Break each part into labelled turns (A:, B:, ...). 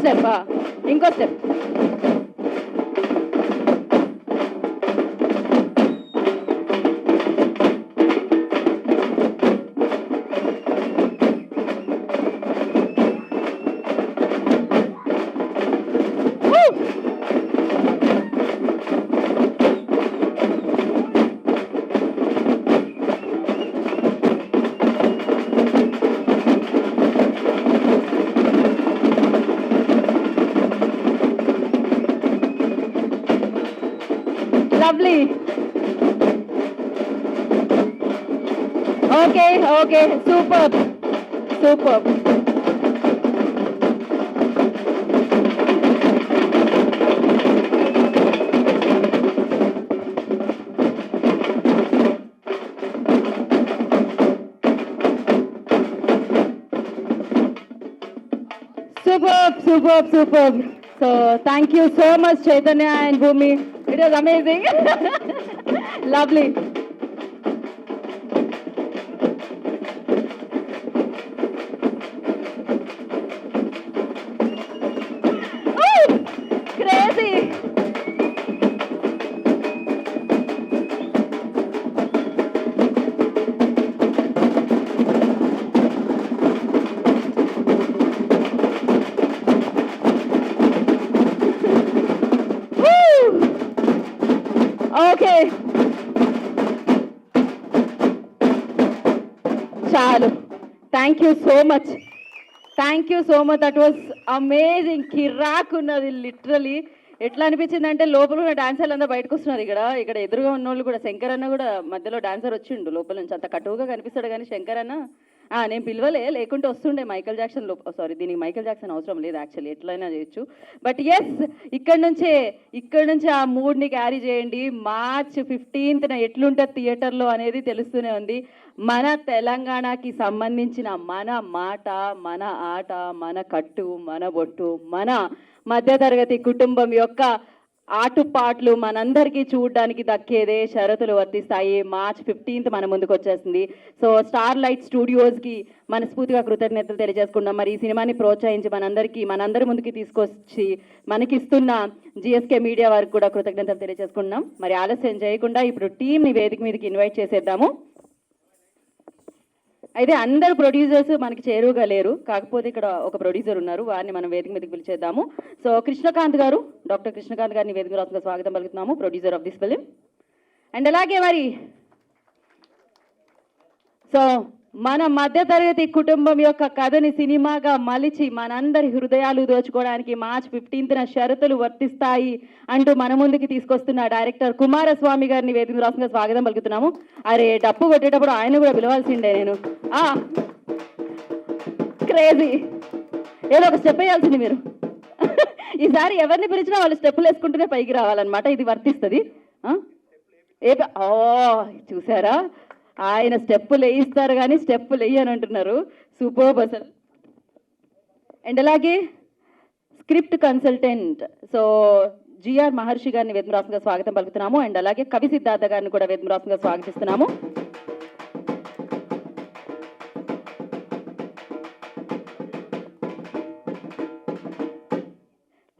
A: Step ఇంకో step. Lovely. Okay, superb. Superb. So thank you so much, Chaitanya and Bhumi. It was amazing. Lovely. Oh, crazy. Okay చాలు. Thank you so much. That was amazing. కిరాక్ ఉన్నది literally. ఎట్లా అనిపించింది అంటే లోపల ఉన్న డాన్సర్లు అందరూ బయటకు వస్తున్నారు. ఇక్కడ ఎదురుగా ఉన్న వాళ్ళు కూడా, శంకర్ అన్న కూడా మధ్యలో డాన్సర్ వచ్చిండు లోపల నుంచి. అంత కటువుగా కనిపిస్తాడు కానీ శంకర్ అన్న నేను పిలవలే, లేకుంటే వస్తుండే మైకేల్ జాక్సన్ సారీ, దీనికి మైకేల్ జాక్సన్ అవసరం లేదు యాక్చువల్లీ, ఎట్లయినా చేయొచ్చు. బట్ ఎస్, ఇక్కడ నుంచి ఆ మూడ్ని క్యారీ చేయండి. March 15th ఎట్లుంటుంది థియేటర్లో అనేది తెలుస్తూనే ఉంది. మన తెలంగాణకి సంబంధించిన మన మాట, మన ఆట, మన కట్టు, మన బొట్టు, మన మధ్యతరగతి కుటుంబం యొక్క ఆటుపాట్లు మనందరికీ చూడడానికి దక్కేదే. షరతులు వర్తిస్తాయి. March 15th మన ముందుకు వచ్చేస్తుంది. సో స్టార్ లైట్ స్టూడియోస్కి మనస్ఫూర్తిగా కృతజ్ఞతలు తెలియజేసుకున్నాం. మరి ఈ సినిమాని ప్రోత్సహించి మనందరి ముందుకి తీసుకొచ్చి మనకిస్తున్న జిఎస్కే మీడియా వారికి కూడా కృతజ్ఞతలు తెలియజేసుకున్నాం. మరి ఆలస్యం చేయకుండా ఇప్పుడు టీంని వేదిక మీదకి ఇన్వైట్ చేసేద్దాము. అయితే అందరు ప్రొడ్యూసర్స్ మనకి చేరువుగా లేరు, కాకపోతే ఇక్కడ ఒక ప్రొడ్యూసర్ ఉన్నారు, వారిని మనం వేదిక మీదకి పిలిచేద్దాము. సో కృష్ణకాంత్ గారు, డాక్టర్ కృష్ణకాంత్ గారిని వేదిక రాష్ట్రంగా స్వాగతం పలుకుతున్నాము, producer of this film. And అలాగే మరి సో మన మధ్యతరగతి కుటుంబం యొక్క కథని సినిమాగా మలిచి మనందరి హృదయాలు దోచుకోవడానికి March 15th షరతులు వర్తిస్తాయి అంటూ మన ముందుకి తీసుకొస్తున్న డైరెక్టర్ కుమారస్వామి గారిని వేదిక రాష్ట్రంగా స్వాగతం పలుకుతున్నాము. అరే డప్పు కొట్టేటప్పుడు ఆయన కూడా పిలవాల్సిండే. నేను క్రేజీ, ఏదో ఒక స్టెప్ వేయాల్సింది మీరు. ఈసారి ఎవరిని పిలిచినా వాళ్ళు స్టెప్పులు వేసుకుంటూనే పైకి రావాలన్నమాట. ఇది వర్తిస్తుంది. చూసారా, ఆయన స్టెప్పులు వేయిస్తారు కానీ స్టెప్పులు వేయని అంటున్నారు. సూపర్బ్ అసలు. అండ్ అలాగే స్క్రిప్ట్ కన్సల్టెంట్ సో జిఆర్ మహర్షి గారిని వేదిక రాష్ట్రంగా స్వాగతం పలుకుతున్నాము. అండ్ అలాగే కవి సిద్ధార్థ గారిని కూడా వేదిక రాష్ట్రంగా స్వాగతిస్తున్నాము.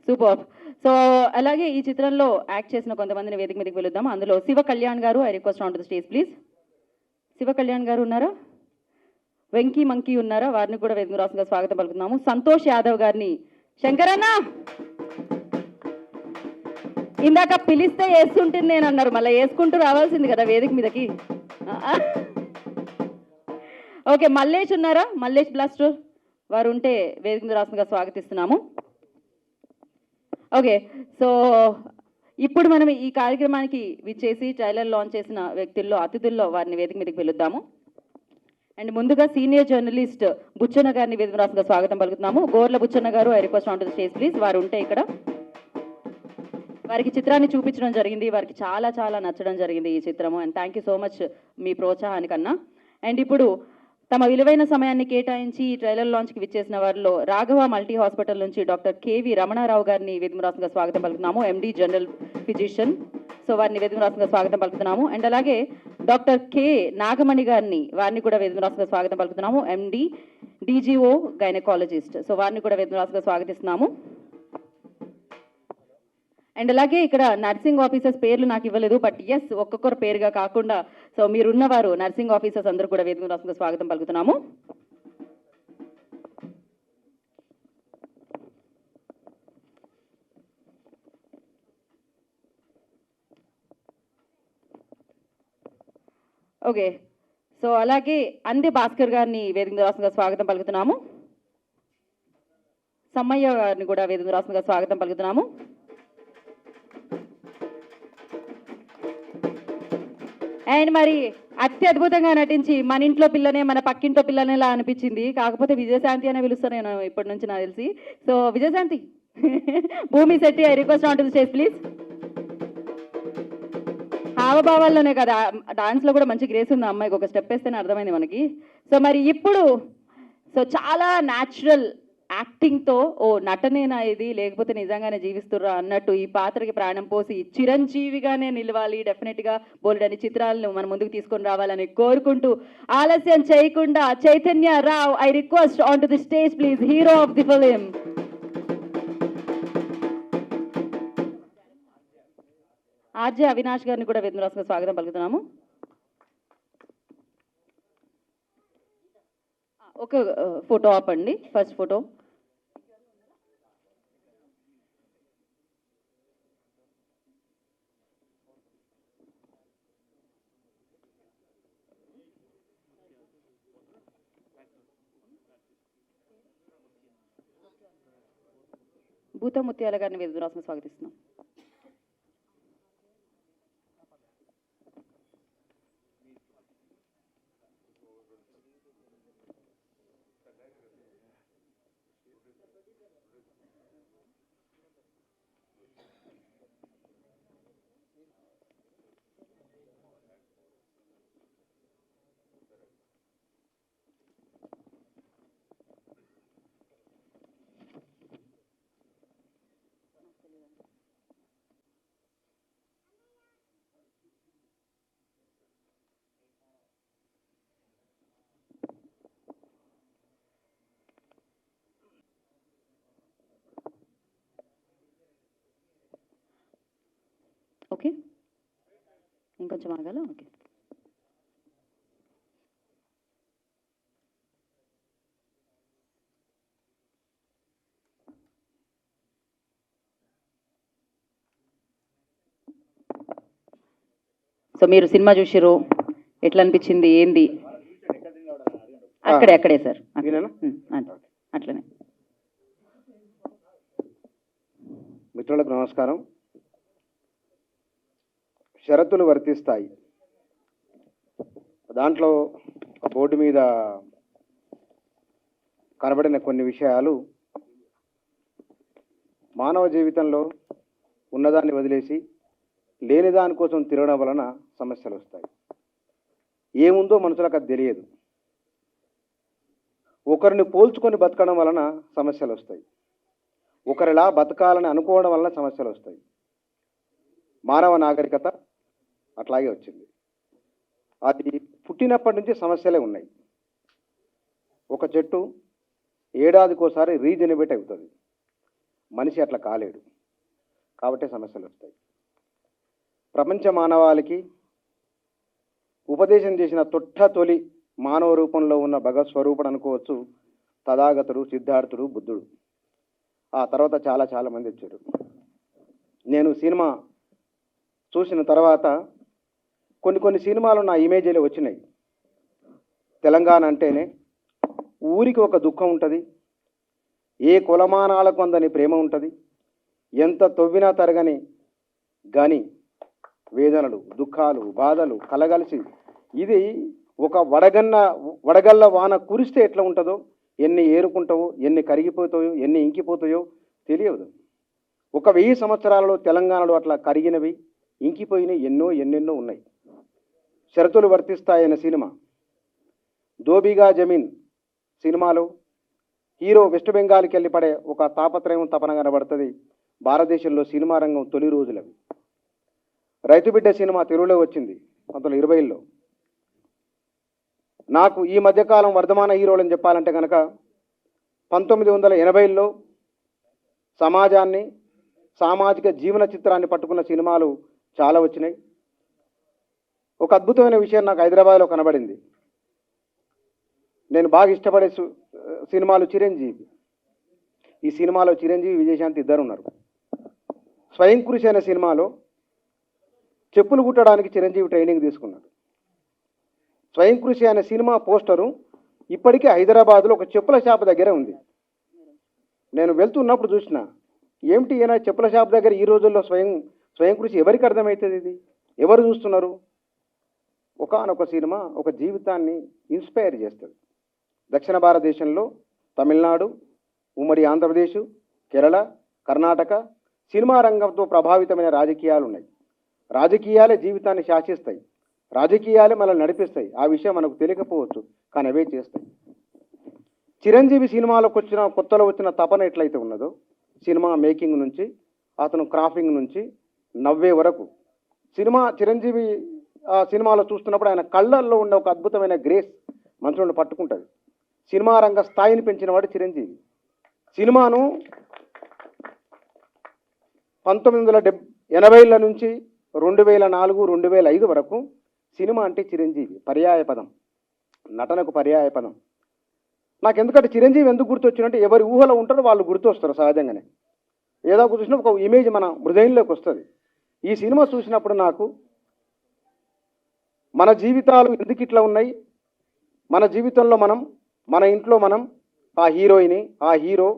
A: సూపర్. సో అలాగే ఈ చిత్రంలో యాక్ట్ చేసిన కొంతమందిని వేదిక మీదకి వెళుద్దాం. అందులో శివ కళ్యాణ్ గారు, I request on to the stage please. Shiva Kalyan గారు ఉన్నారా? వెంకీ మంకీ ఉన్నారా? వారిని కూడా వేదిక రాష్ట్రంగా స్వాగతం పలుకుతున్నాము. సంతోష్ యాదవ్ గారిని, శంకరన్న ఇందాక పిలిస్తే వేస్తుంటుంది నేను అన్నారు, మళ్ళీ వేసుకుంటూ రావాల్సింది కదా వేదిక మీదకి. ఓకే, మల్లేష్ ఉన్నారా? మల్లేష్ బ్లాస్టర్ వారు ఉంటే వేదిక మీద రాష్ట్రంగా స్వాగతిస్తున్నాము. ఓకే, సో ఇప్పుడు మనం ఈ కార్యక్రమానికి విచ్చేసి ట్రైలర్ లాంచ్ చేసిన వ్యక్తుల్లో అతిథుల్లో వారిని వేదిక మీదకి పిలుద్దాము. అండ్ ముందుగా సీనియర్ జర్నలిస్ట్ బుచ్చన్న గారిని వేదిక రాష్ట్రంగా స్వాగతం పలుకుతున్నాము. గోర్ల బుచ్చన్న గారు, I request on to the stage please. వారు ఉంటే ఇక్కడ వారికి చిత్రాన్ని చూపించడం జరిగింది, వారికి చాలా చాలా నచ్చడం జరిగింది ఈ చిత్రము. And thank you so much మీ ప్రోత్సాహానికన్నా. అండ్ ఇప్పుడు తమ విలువైన సమయాన్ని కేటాయించి ఈ ట్రైలర్ లాంచ్కి విచ్చేసిన వారిలో రాఘవ మల్టీ హాస్పిటల్ నుంచి డాక్టర్ కేవి రమణారావు గారిని వేదిక రాష్ట్రంగా స్వాగతం పలుకుతున్నాము, ఎండి జనరల్ ఫిజిషియన్. సో వారిని వేదిక రాష్ట్రంగా స్వాగతం పలుకుతున్నాము. అండ్ అలాగే డాక్టర్ కె నాగమణి గారిని వారిని కూడా వేదిక రాసుగా స్వాగతం పలుకుతున్నాము. ఎండి డిజిఓ గైనకాలజిస్ట్. సో వారిని కూడా వేదిక రాసుగా స్వాగతిస్తున్నాము. అండ్ అలాగే ఇక్కడ నర్సింగ్ ఆఫీసర్స్ పేర్లు నాకు ఇవ్వలేదు, బట్ ఎస్ ఒక్కొక్కరు పేరుగా కాకుండా సో మీరున్నవారు నర్సింగ్ ఆఫీసర్స్ అందరూ కూడా వేదిక రాసుగా స్వాగతం పలుకుతున్నాము. ఓకే, సో అలాగే అందే భాస్కర్ గారిని వేదిక రాసుగా స్వాగతం పలుకుతున్నాము. సమ్మయ్య గారిని కూడా వేదిక రాసుగా స్వాగతం పలుకుతున్నాము. అండ్ మరి అత్యద్భుతంగా నటించి మన ఇంట్లో పిల్లనే మన పక్కింట్లో పిల్లనేలా అనిపించింది. కాకపోతే విజయశాంతి అనే పిలుస్తాను నేను ఇప్పటి నుంచి నాకు తెలిసి. So Vijayashanti, Bhumi Shetty, I request on to the stage please. హావభావాల్లోనే కదా, డాన్స్లో కూడా మంచి గ్రేస్ ఉంది అమ్మాయికి, ఒక స్టెప్ వేస్తేనే అర్థమైంది మనకి. సో మరి ఇప్పుడు సో చాలా న్యాచురల్ యాక్టింగ్తో ఓ నటనేనా ఇది లేకపోతే నిజంగానే జీవిస్తుర్రా అన్నట్టు ఈ పాత్రకి ప్రాణం పోసి చిరంజీవిగానే నిలవాలి, డెఫినెట్గా బోల్డని చిత్రాలను మన ముందుకు తీసుకొని రావాలని కోరుకుంటూ ఆలస్యం చేయకుండా Chaitanya Rao, I request on to the stage please, hero of the film. RJ Avinash గారిని కూడా వేదిక రాసుగా స్వాగతం పలుకుతున్నాము. ఒక ఫోటో ఆపండి, ఫస్ట్ ఫోటో. భూత ముత్యాల గారిని వేదిక రాసుగా స్వాగతిస్తున్నాం. ఓకే, ఇంకొంచెం ఆగాల. ఓకే, సో మీరు సినిమా చూసిర్రు, ఎట్లా అనిపించింది, ఏంది? అక్కడే సార్, అట్లనే.
B: మిత్రులకు నమస్కారం. షరతులు వర్తిస్తాయి, దాంట్లో బోర్డు మీద కనబడిన కొన్ని విషయాలు మానవ జీవితంలో ఉన్నదాన్ని వదిలేసి లేని దానికోసం తిరగడం వలన సమస్యలు వస్తాయి. ఏముందో మనుషులకు అది తెలియదు. ఒకరిని పోల్చుకొని బతకడం వలన సమస్యలు వస్తాయి. ఒకరిలా బతకాలని అనుకోవడం వలన సమస్యలు వస్తాయి. మానవ నాగరికత అట్లాగే వచ్చింది. అది పుట్టినప్పటి నుంచి సమస్యలే ఉన్నాయి. ఒక చెట్టు ఏడాదికోసారి రీజెనరేట్ అవుతుంది, మనిషి అట్లా కాలేడు, కాబట్టి సమస్యలు వస్తాయి. ప్రపంచ మానవాళికి ఉపదేశం చేసిన తొలి మానవ రూపంలో ఉన్న భగవత్ స్వరూపుడు అనుకోవచ్చు తథాగతుడు, సిద్ధార్థుడు, బుద్ధుడు. ఆ తర్వాత చాలా మంది వచ్చారు. నేను సినిమా చూసిన తర్వాత కొన్ని సినిమాలు నా ఇమేజ్లో వచ్చినాయి. తెలంగాణ అంటేనే ఊరికి ఒక దుఃఖం ఉంటుంది, ఏ కులమానాలకు అందని ప్రేమ ఉంటుంది, ఎంత తవ్వినా తరగని గని వేదనలు, దుఃఖాలు, బాధలు కలగలిసి ఇది ఒక వడగల్ల వాన కురిస్తే ఎట్లా ఉంటుందో, ఎన్ని ఏరుకుంటావో, ఎన్ని కరిగిపోతాయో, ఎన్ని ఇంకిపోతాయో తెలియదు. 1000 సంవత్సరాలలో తెలంగాణలో అట్లా కరిగినవి, ఇంకిపోయినవి ఎన్నెన్నో ఉన్నాయి. షరతులు వర్తిస్తాయన్న సినిమా. దోబిగా జమీన్ సినిమాలో హీరో వెస్ట్ బెంగాల్కి వెళ్ళి పడే ఒక తాపత్రయం, తపన కనబడుతుంది. భారతదేశంలో సినిమా రంగం తొలి రోజులవి. రైతు బిడ్డ సినిమా తెలుగులో వచ్చింది 1920లో. నాకు ఈ మధ్యకాలం వర్ధమాన హీరోలు అని చెప్పాలంటే కనుక 1980లో సమాజాన్ని, సామాజిక జీవన చిత్రాన్ని పట్టుకున్న సినిమాలు చాలా వచ్చినాయి. ఒక అద్భుతమైన విషయం నాకు హైదరాబాద్లో కనబడింది. నేను బాగా ఇష్టపడే సినిమాలు చిరంజీవి. ఈ సినిమాలో చిరంజీవి, విజయశాంతి ఇద్దరు ఉన్నారు. స్వయం కృషి అనే సినిమాలో చెప్పులు కుట్టడానికి చిరంజీవి ట్రైనింగ్ తీసుకున్నాడు. స్వయం కృషి అనే సినిమా పోస్టరు ఇప్పటికీ హైదరాబాద్లో ఒక చెప్పుల షాప్ దగ్గర ఉంది. నేను వెళ్తున్నప్పుడు చూసిన, ఏమిటి ఈయన చెప్పుల షాప్ దగ్గర ఈ రోజుల్లో స్వయం కృషి ఎవరికి అర్థమవుతుంది? ఇది ఎవరు చూస్తున్నారు? ఒకానొక సినిమా ఒక జీవితాన్ని ఇన్స్పైర్ చేస్తుంది. దక్షిణ భారతదేశంలో తమిళనాడు, ఉమ్మడి ఆంధ్రప్రదేశ్, కేరళ, కర్ణాటక సినిమా రంగంతో ప్రభావితమైన రాజకీయాలు ఉన్నాయి. రాజకీయాలే జీవితాన్ని శాసిస్తాయి, రాజకీయాలే మనల్ని నడిపిస్తాయి. ఆ విషయం మనకు తెలియకపోవచ్చు, కానీ అవే చేస్తాయి. చిరంజీవి సినిమాలోకి వచ్చిన కొత్తలో వచ్చిన తపన ఎట్లయితే ఉన్నదో, సినిమా మేకింగ్ నుంచి, అతను క్రాఫింగ్ నుంచి నవ్వే వరకు, చిరంజీవి ఆ సినిమాలో చూస్తున్నప్పుడు ఆయన కళ్ళల్లో ఉన్న ఒక అద్భుతమైన గ్రేస్ మనుషులను పట్టుకుంటుంది. సినిమా రంగ స్థాయిని పెంచినవాడు చిరంజీవి. సినిమాను 1980ల నుంచి 2004, 2005 వరకు సినిమా అంటే చిరంజీవి పర్యాయ పదం, నటనకు పర్యాయ పదం. నాకు ఎందుకంటే చిరంజీవి ఎందుకు గుర్తొచ్చినంటే, ఎవరి ఊహలో ఉంటారో వాళ్ళు గుర్తొస్తారు సహజంగానే. ఏదో చూసినా ఒక ఇమేజ్ మన హృదయంలోకి వస్తుంది. ఈ సినిమా చూసినప్పుడు నాకు మన జీవితాలు ఎందుకు ఇట్లా ఉన్నాయి, మన జీవితంలో మనం, మన ఇంట్లో మనం, ఆ హీరోయిని, ఆ హీరో,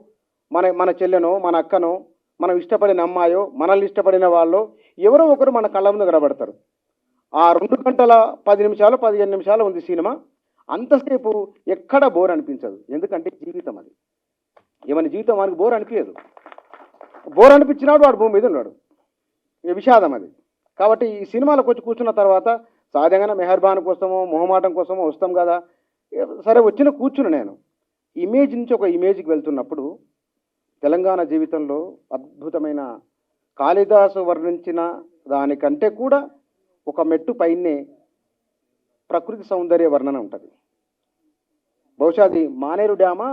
B: మన చెల్లెనో, మన అక్కనో, మనం ఇష్టపడిన అమ్మాయో, మనల్ని ఇష్టపడిన వాళ్ళు ఎవరో ఒకరు మన కళ్ళ ముందు కనబడతారు. ఆ 2 గంటల 10 నిమిషాలు 15 నిమిషాలు ఉంది సినిమా. అంతసేపు ఎక్కడ బోర్ అనిపించదు. ఎందుకంటే జీవితం అది. ఏమైనా జీవితం వానికి బోర్ అనిపించదు. బోర్ అనిపించినాడు వాడు భూమి మీద ఉన్నాడు. ఈ విషాదం అది. కాబట్టి ఈ సినిమాలకు వచ్చి కూర్చున్న తర్వాత సహజంగానే మెహర్బాన్ కోసమో మొహమాటం కోసమో వస్తాం కదా, సరే వచ్చిన కూర్చుని నేను ఇమేజ్ నుంచి ఒక ఇమేజ్కి వెళ్తున్నప్పుడు తెలంగాణ జీవితంలో అద్భుతమైన కాళిదాసు వర్ణించిన దానికంటే కూడా ఒక మెట్టు పైనే ప్రకృతి సౌందర్య వర్ణన ఉంటుంది. బహుశా అది మానేరు డ్యామా,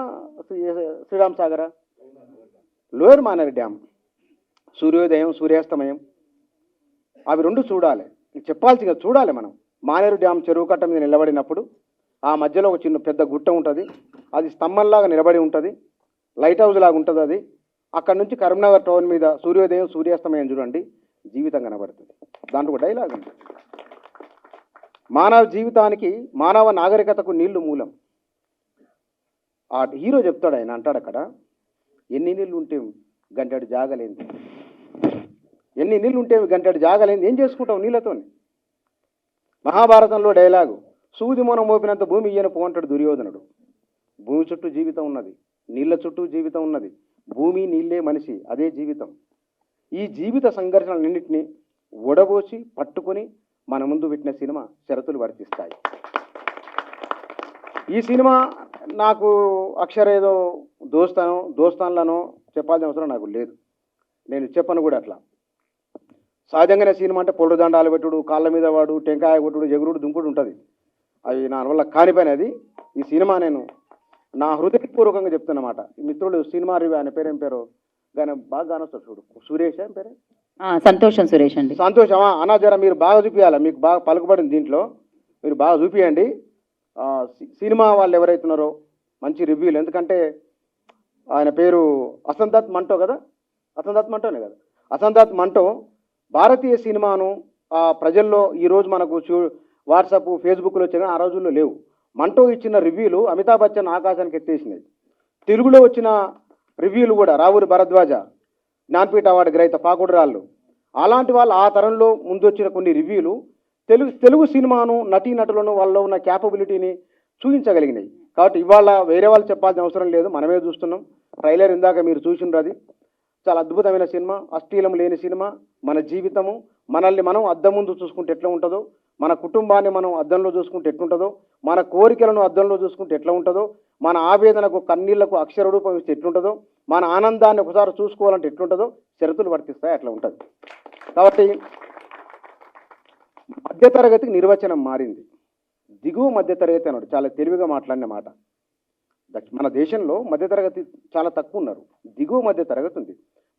B: శ్రీరామ్ సాగరా, లోయర్ మానేరు డ్యామ్. సూర్యోదయం, సూర్యాస్తమయం అవి 2 చూడాలి. చెప్పాల్సిందిగా చూడాలి మనం. మానేరు డ్యామ్ చెరువు కట్ట మీద నిలబడినప్పుడు ఆ మధ్యలో ఒక చిన్న పెద్ద గుట్ట ఉంటుంది. అది స్తంభంలాగా నిలబడి ఉంటుంది, లైట్ హౌస్ లాగా ఉంటుంది అది. అక్కడ నుంచి కరీంనగర్ టౌన్ మీద సూర్యోదయం, సూర్యాస్తమయం చూడండి, జీవితం కనబడుతుంది. దాంట్లో ఒక డైలాగ్ ఉంది, మానవ జీవితానికి, మానవ నాగరికతకు నీళ్లు మూలం. ఆ హీరో చెప్తాడు, ఆయన అంటాడు అక్కడ, ఎన్ని నీళ్ళు ఉంటే గంటెడు జాగలేంది, ఎన్ని నీళ్ళు ఉంటే గంటెడు జాగలేంది, ఏం చేసుకుంటావు నీళ్ళతో? మహాభారతంలో డైలాగు, సూది మొనం మోపినంత భూమి ఇయ్యను పో అంటాడు దుర్యోధనుడు. భూమి చుట్టూ జీవితం ఉన్నది, నీళ్ళ చుట్టూ జీవితం ఉన్నది. భూమి, నీళ్ళే మనిషి, అదే జీవితం. ఈ జీవిత సంఘర్షణలన్నింటినీ ఒడబోసి పట్టుకొని మన ముందు పెట్టిన సినిమా షరతులు వర్తిస్తాయి. ఈ సినిమా నాకు అక్షరేదో దోస్తాన్లనో చెప్పాల్సిన అవసరం నాకు లేదు. నేను చెప్పను కూడా అట్లా. సహజంగానే సినిమా అంటే పొళ్ళు దండాలు పెట్టుడు, కాళ్ళ మీద వాడు, టెంకాయ కొట్టుడు, ఎగురుడు, దుంకుడు ఉంటుంది. అవి నా వల్ల కానిపోయినది. ఈ సినిమా నేను నా హృదయపూర్వకంగా చెప్తున్నమాట. మిత్రుడు సినిమా రివ్యూ, ఆయన పేరేం పేరు, కానీ బాగా కానొస్తాడు చూడు, సురేష్ ఏం పేరు,
C: సంతోషం సురేష్ అండి.
B: సంతోషమా అన్నా, జర మీరు బాగా చూపించాలి, మీకు బాగా పలుకుబడింది దీంట్లో, మీరు బాగా చూపియండి. సినిమా వాళ్ళు ఎవరైతున్నారో మంచి రివ్యూలు. ఎందుకంటే ఆయన పేరు అసంతత్ మంటో కదా, అసంతత్ మంటోనే కదా, అసంతత్ మంటో భారతీయ సినిమాను ప్రజల్లో ఈరోజు మనకు వాట్సాప్, ఫేస్బుక్లో వచ్చిన ఆ రోజుల్లో లేవు. మంటో ఇచ్చిన రివ్యూలు అమితాబ్ బచ్చన్ ఆకాశానికి ఎత్తేసినాయి. తెలుగులో వచ్చిన రివ్యూలు కూడా రావూరి భరద్వాజ, జ్ఞాన్పీఠ అవార్డు గ్రహీత పాకుడు రాళ్ళు, అలాంటి వాళ్ళు ఆ తరంలో ముందు వచ్చిన కొన్ని రివ్యూలు తెలుగు సినిమాను, నటీనటులను, వాళ్ళలో ఉన్న క్యాపబిలిటీని చూపించగలిగినాయి. కాబట్టి ఇవాళ వేరే వాళ్ళు చెప్పాల్సిన అవసరం లేదు, మనమే చూస్తున్నాం. ట్రైలర్ ఇందాక మీరు చూసిండ్రు, అది చాలా అద్భుతమైన సినిమా, అశ్లీలం లేని సినిమా. మన జీవితము, మనల్ని మనం అద్దం ముందు చూసుకుంటే ఎట్లా ఉంటుందో, మన కుటుంబాన్ని మనం అద్దంలో చూసుకుంటే ఎట్లుంటుందో, మన కోరికలను అద్దంలో చూసుకుంటే ఎట్లా ఉంటుందో, మన ఆవేదనకు, కన్నీళ్లకు అక్షర రూపం ఇస్తే ఎట్లుంటుందో, మన ఆనందాన్ని ఒకసారి చూసుకోవాలంటే ఎట్లుంటుందో షరతులు వర్తిస్తాయి, అట్లా ఉంటుంది. కాబట్టి మధ్యతరగతికి నిర్వచనం మారింది. దిగువ మధ్యతరగతి అన్నాడు, చాలా తెలివిగా మాట్లాడిన మాట. మన దేశంలో మధ్యతరగతి చాలా తక్కువ ఉన్నారు, దిగువ మధ్యతరగతి ఉంది.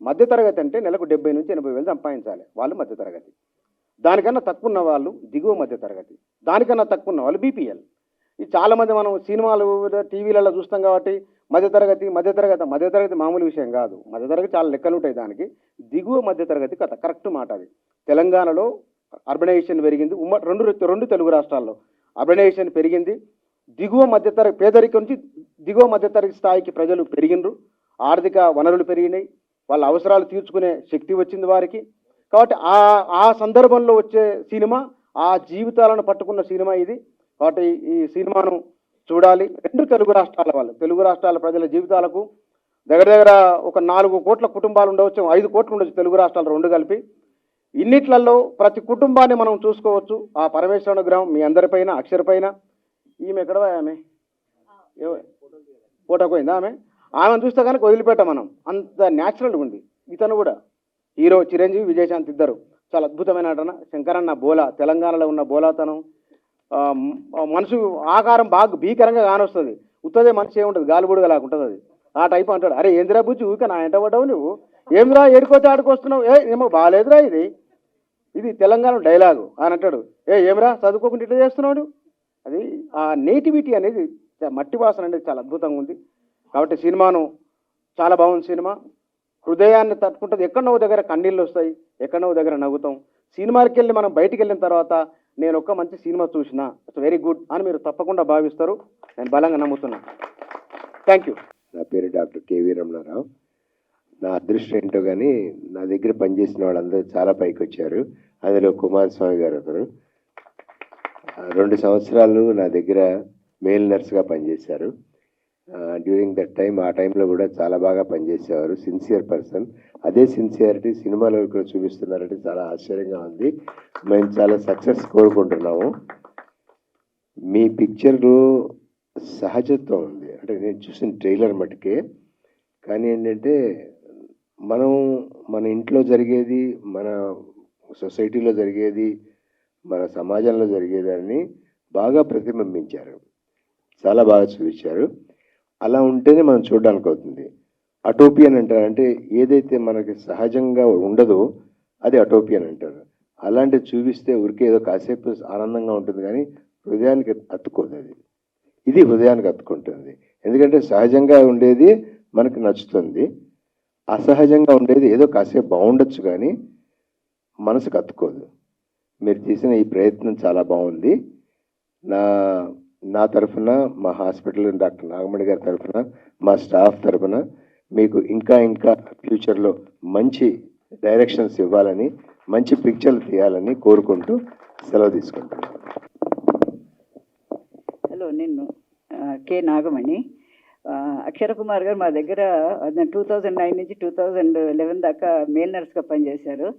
B: మధ్యతరగతి అంటే నెలకు 70 నుంచి 80 వేలు సంపాదించాలి, వాళ్ళు మధ్యతరగతి. దానికన్నా తక్కువ ఉన్న వాళ్ళు దిగువ మధ్యతరగతి, దానికన్నా తక్కువ ఉన్న వాళ్ళు బీపీఎల్. ఇది చాలామంది మనం సినిమాలు టీవీలలో చూస్తాం కాబట్టి మధ్యతరగతి మధ్యతరగతి మధ్యతరగతి మామూలు విషయం కాదు. మధ్యతరగతి చాలా లెక్కలు ఉంటాయి దానికి. దిగువ మధ్యతరగతి కథ కరెక్ట్ మాట అది. తెలంగాణలో అర్బనైజేషన్ పెరిగింది, రెండు తెలుగు రాష్ట్రాల్లో అర్బనైజేషన్ పెరిగింది. దిగువ మధ్యతరగతి పేదరికం నుంచి దిగువ మధ్యతరగతి స్థాయికి ప్రజలు పెరిగినరు, ఆర్థిక వనరులు పెరిగినాయి, వాళ్ళ అవసరాలు తీర్చుకునే శక్తి వచ్చింది వారికి. కాబట్టి ఆ సందర్భంలో వచ్చే సినిమా, ఆ జీవితాలను పట్టుకున్న సినిమా ఇది. కాబట్టి ఈ సినిమాను చూడాలి. రెండు తెలుగు రాష్ట్రాల వాళ్ళు, తెలుగు రాష్ట్రాల ప్రజల జీవితాలకు దగ్గర ఒక 4 కోట్ల కుటుంబాలు ఉండవచ్చు, 5 కోట్లు ఉండొచ్చు తెలుగు రాష్ట్రాలు రెండు కలిపి. ఇన్నిట్లలో ప్రతి కుటుంబాన్ని మనం చూసుకోవచ్చు. ఆ పరమేశ్వర అనుగ్రహం మీ అందరిపైన, అక్షర పైన. ఈమె ఎక్కడ ఆమె ఫోటోకి పోయిందా? ఆమెను చూస్తే కనుక వదిలిపెట్టాం మనం, అంత న్యాచురల్గా ఉంది. ఇతను కూడా హీరో చిరంజీవి, విజయశాంతి ఇద్దరు చాలా అద్భుతమైన నటన. శంకరన్న బోలా, తెలంగాణలో ఉన్న బోలాతనం, మనసు ఆకారం బాగా భీకరంగా కానొస్తుంది. ఉత్తదే మనిషి ఏముంటుంది, గాలిబుడుగా లాగుంటుంది అది. ఆ టైప్ అంటాడు, అరే ఏందిరా బుజ్జి ఊరికే నా ఎంట పడ్డావు నువ్వు, ఏమిరా ఏడుకోతే ఆడుకొస్తున్నావు, ఏమో బాగాలేదురా ఇది తెలంగాణ డైలాగు అని అంటాడు. ఏమిరా చదువుకోకుండా ఇట్లా చేస్తున్నాడు. అది ఆ నేటివిటీ అనేది, మట్టి వాసన అనేది చాలా అద్భుతంగా ఉంది. కాబట్టి సినిమాను చాలా బాగుంది. సినిమా హృదయాన్ని తట్టుకుంటుంది. ఎక్కడో దగ్గర కన్నీళ్ళు వస్తాయి, ఎక్కడో దగ్గర నవ్వుతాం. సినిమాకి వెళ్ళి మనం బయటికి వెళ్ళిన తర్వాత నేను ఒక మంచి సినిమా చూసినా, ఇట్స్ వెరీ గుడ్ అని మీరు తప్పకుండా భావిస్తారు, నేను బలంగా నమ్ముతున్నాను. Thank you.
D: నా పేరు డాక్టర్ కేవీ రమణారావు. నా అదృష్టం ఏంటో కానీ నా దగ్గర పనిచేసిన వాళ్ళందరూ చాలా పైకి వచ్చారు. అందులో కుమారస్వామి గారు ఒకరు. 2 సంవత్సరాలు నా దగ్గర మేల్ నర్స్గా పనిచేశారు. డ్యూరింగ్ దట్ టైం, ఆ టైంలో కూడా చాలా బాగా పనిచేసేవారు. Sincere person. అదే సిన్సియారిటీ సినిమాలో కూడా చూపిస్తున్నారంటే చాలా ఆశ్చర్యంగా ఉంది. మేము చాలా సక్సెస్ కోరుకుంటున్నాము. మీ పిక్చర్లో సహజత్వం ఉంది, అంటే నేను చూసిన ట్రైలర్ మటుకే. కానీ ఏంటంటే మన ఇంట్లో జరిగేది, మన సొసైటీలో జరిగేది, మన సమాజంలో జరిగేదాన్ని బాగా ప్రతిబింబించారు, చాలా బాగా చూపించారు. అలా ఉంటేనే మనం చూడడానికి అవుతుంది. అటోపియన్ అంటారు, అంటే ఏదైతే మనకి సహజంగా ఉండదో అది అటోపియన్ అంటారు. అలాంటివి చూపిస్తే ఊరికే ఏదో కాసేపు ఆనందంగా ఉంటుంది కానీ హృదయానికి అతుక్కోదు. ఇది హృదయానికి అతుక్కుంటుంది. ఎందుకంటే సహజంగా ఉండేది మనకు నచ్చుతుంది, అసహజంగా ఉండేది ఏదో కాసేపు బాగుండొచ్చు కానీ మనసుకు అతుక్కోదు. మీరు చేసిన ఈ ప్రయత్నం చాలా బాగుంది. నా తరఫున, మా హాస్పిటల్ డాక్టర్ నాగమణి గారి తరఫున, మా స్టాఫ్ తరఫున మీకు ఇంకా ఫ్యూచర్లో మంచి డైరెక్షన్స్ ఇవ్వాలని, మంచి పిక్చర్లు తీయాలని కోరుకుంటూ సెలవు తీసుకుంటున్నాను.
C: హలో, నేను కే నాగమణి. అక్షర కుమార్ గారు మా దగ్గర 2009 నుంచి 2011 దాకా మేల్ నర్స్గా పనిచేశారు.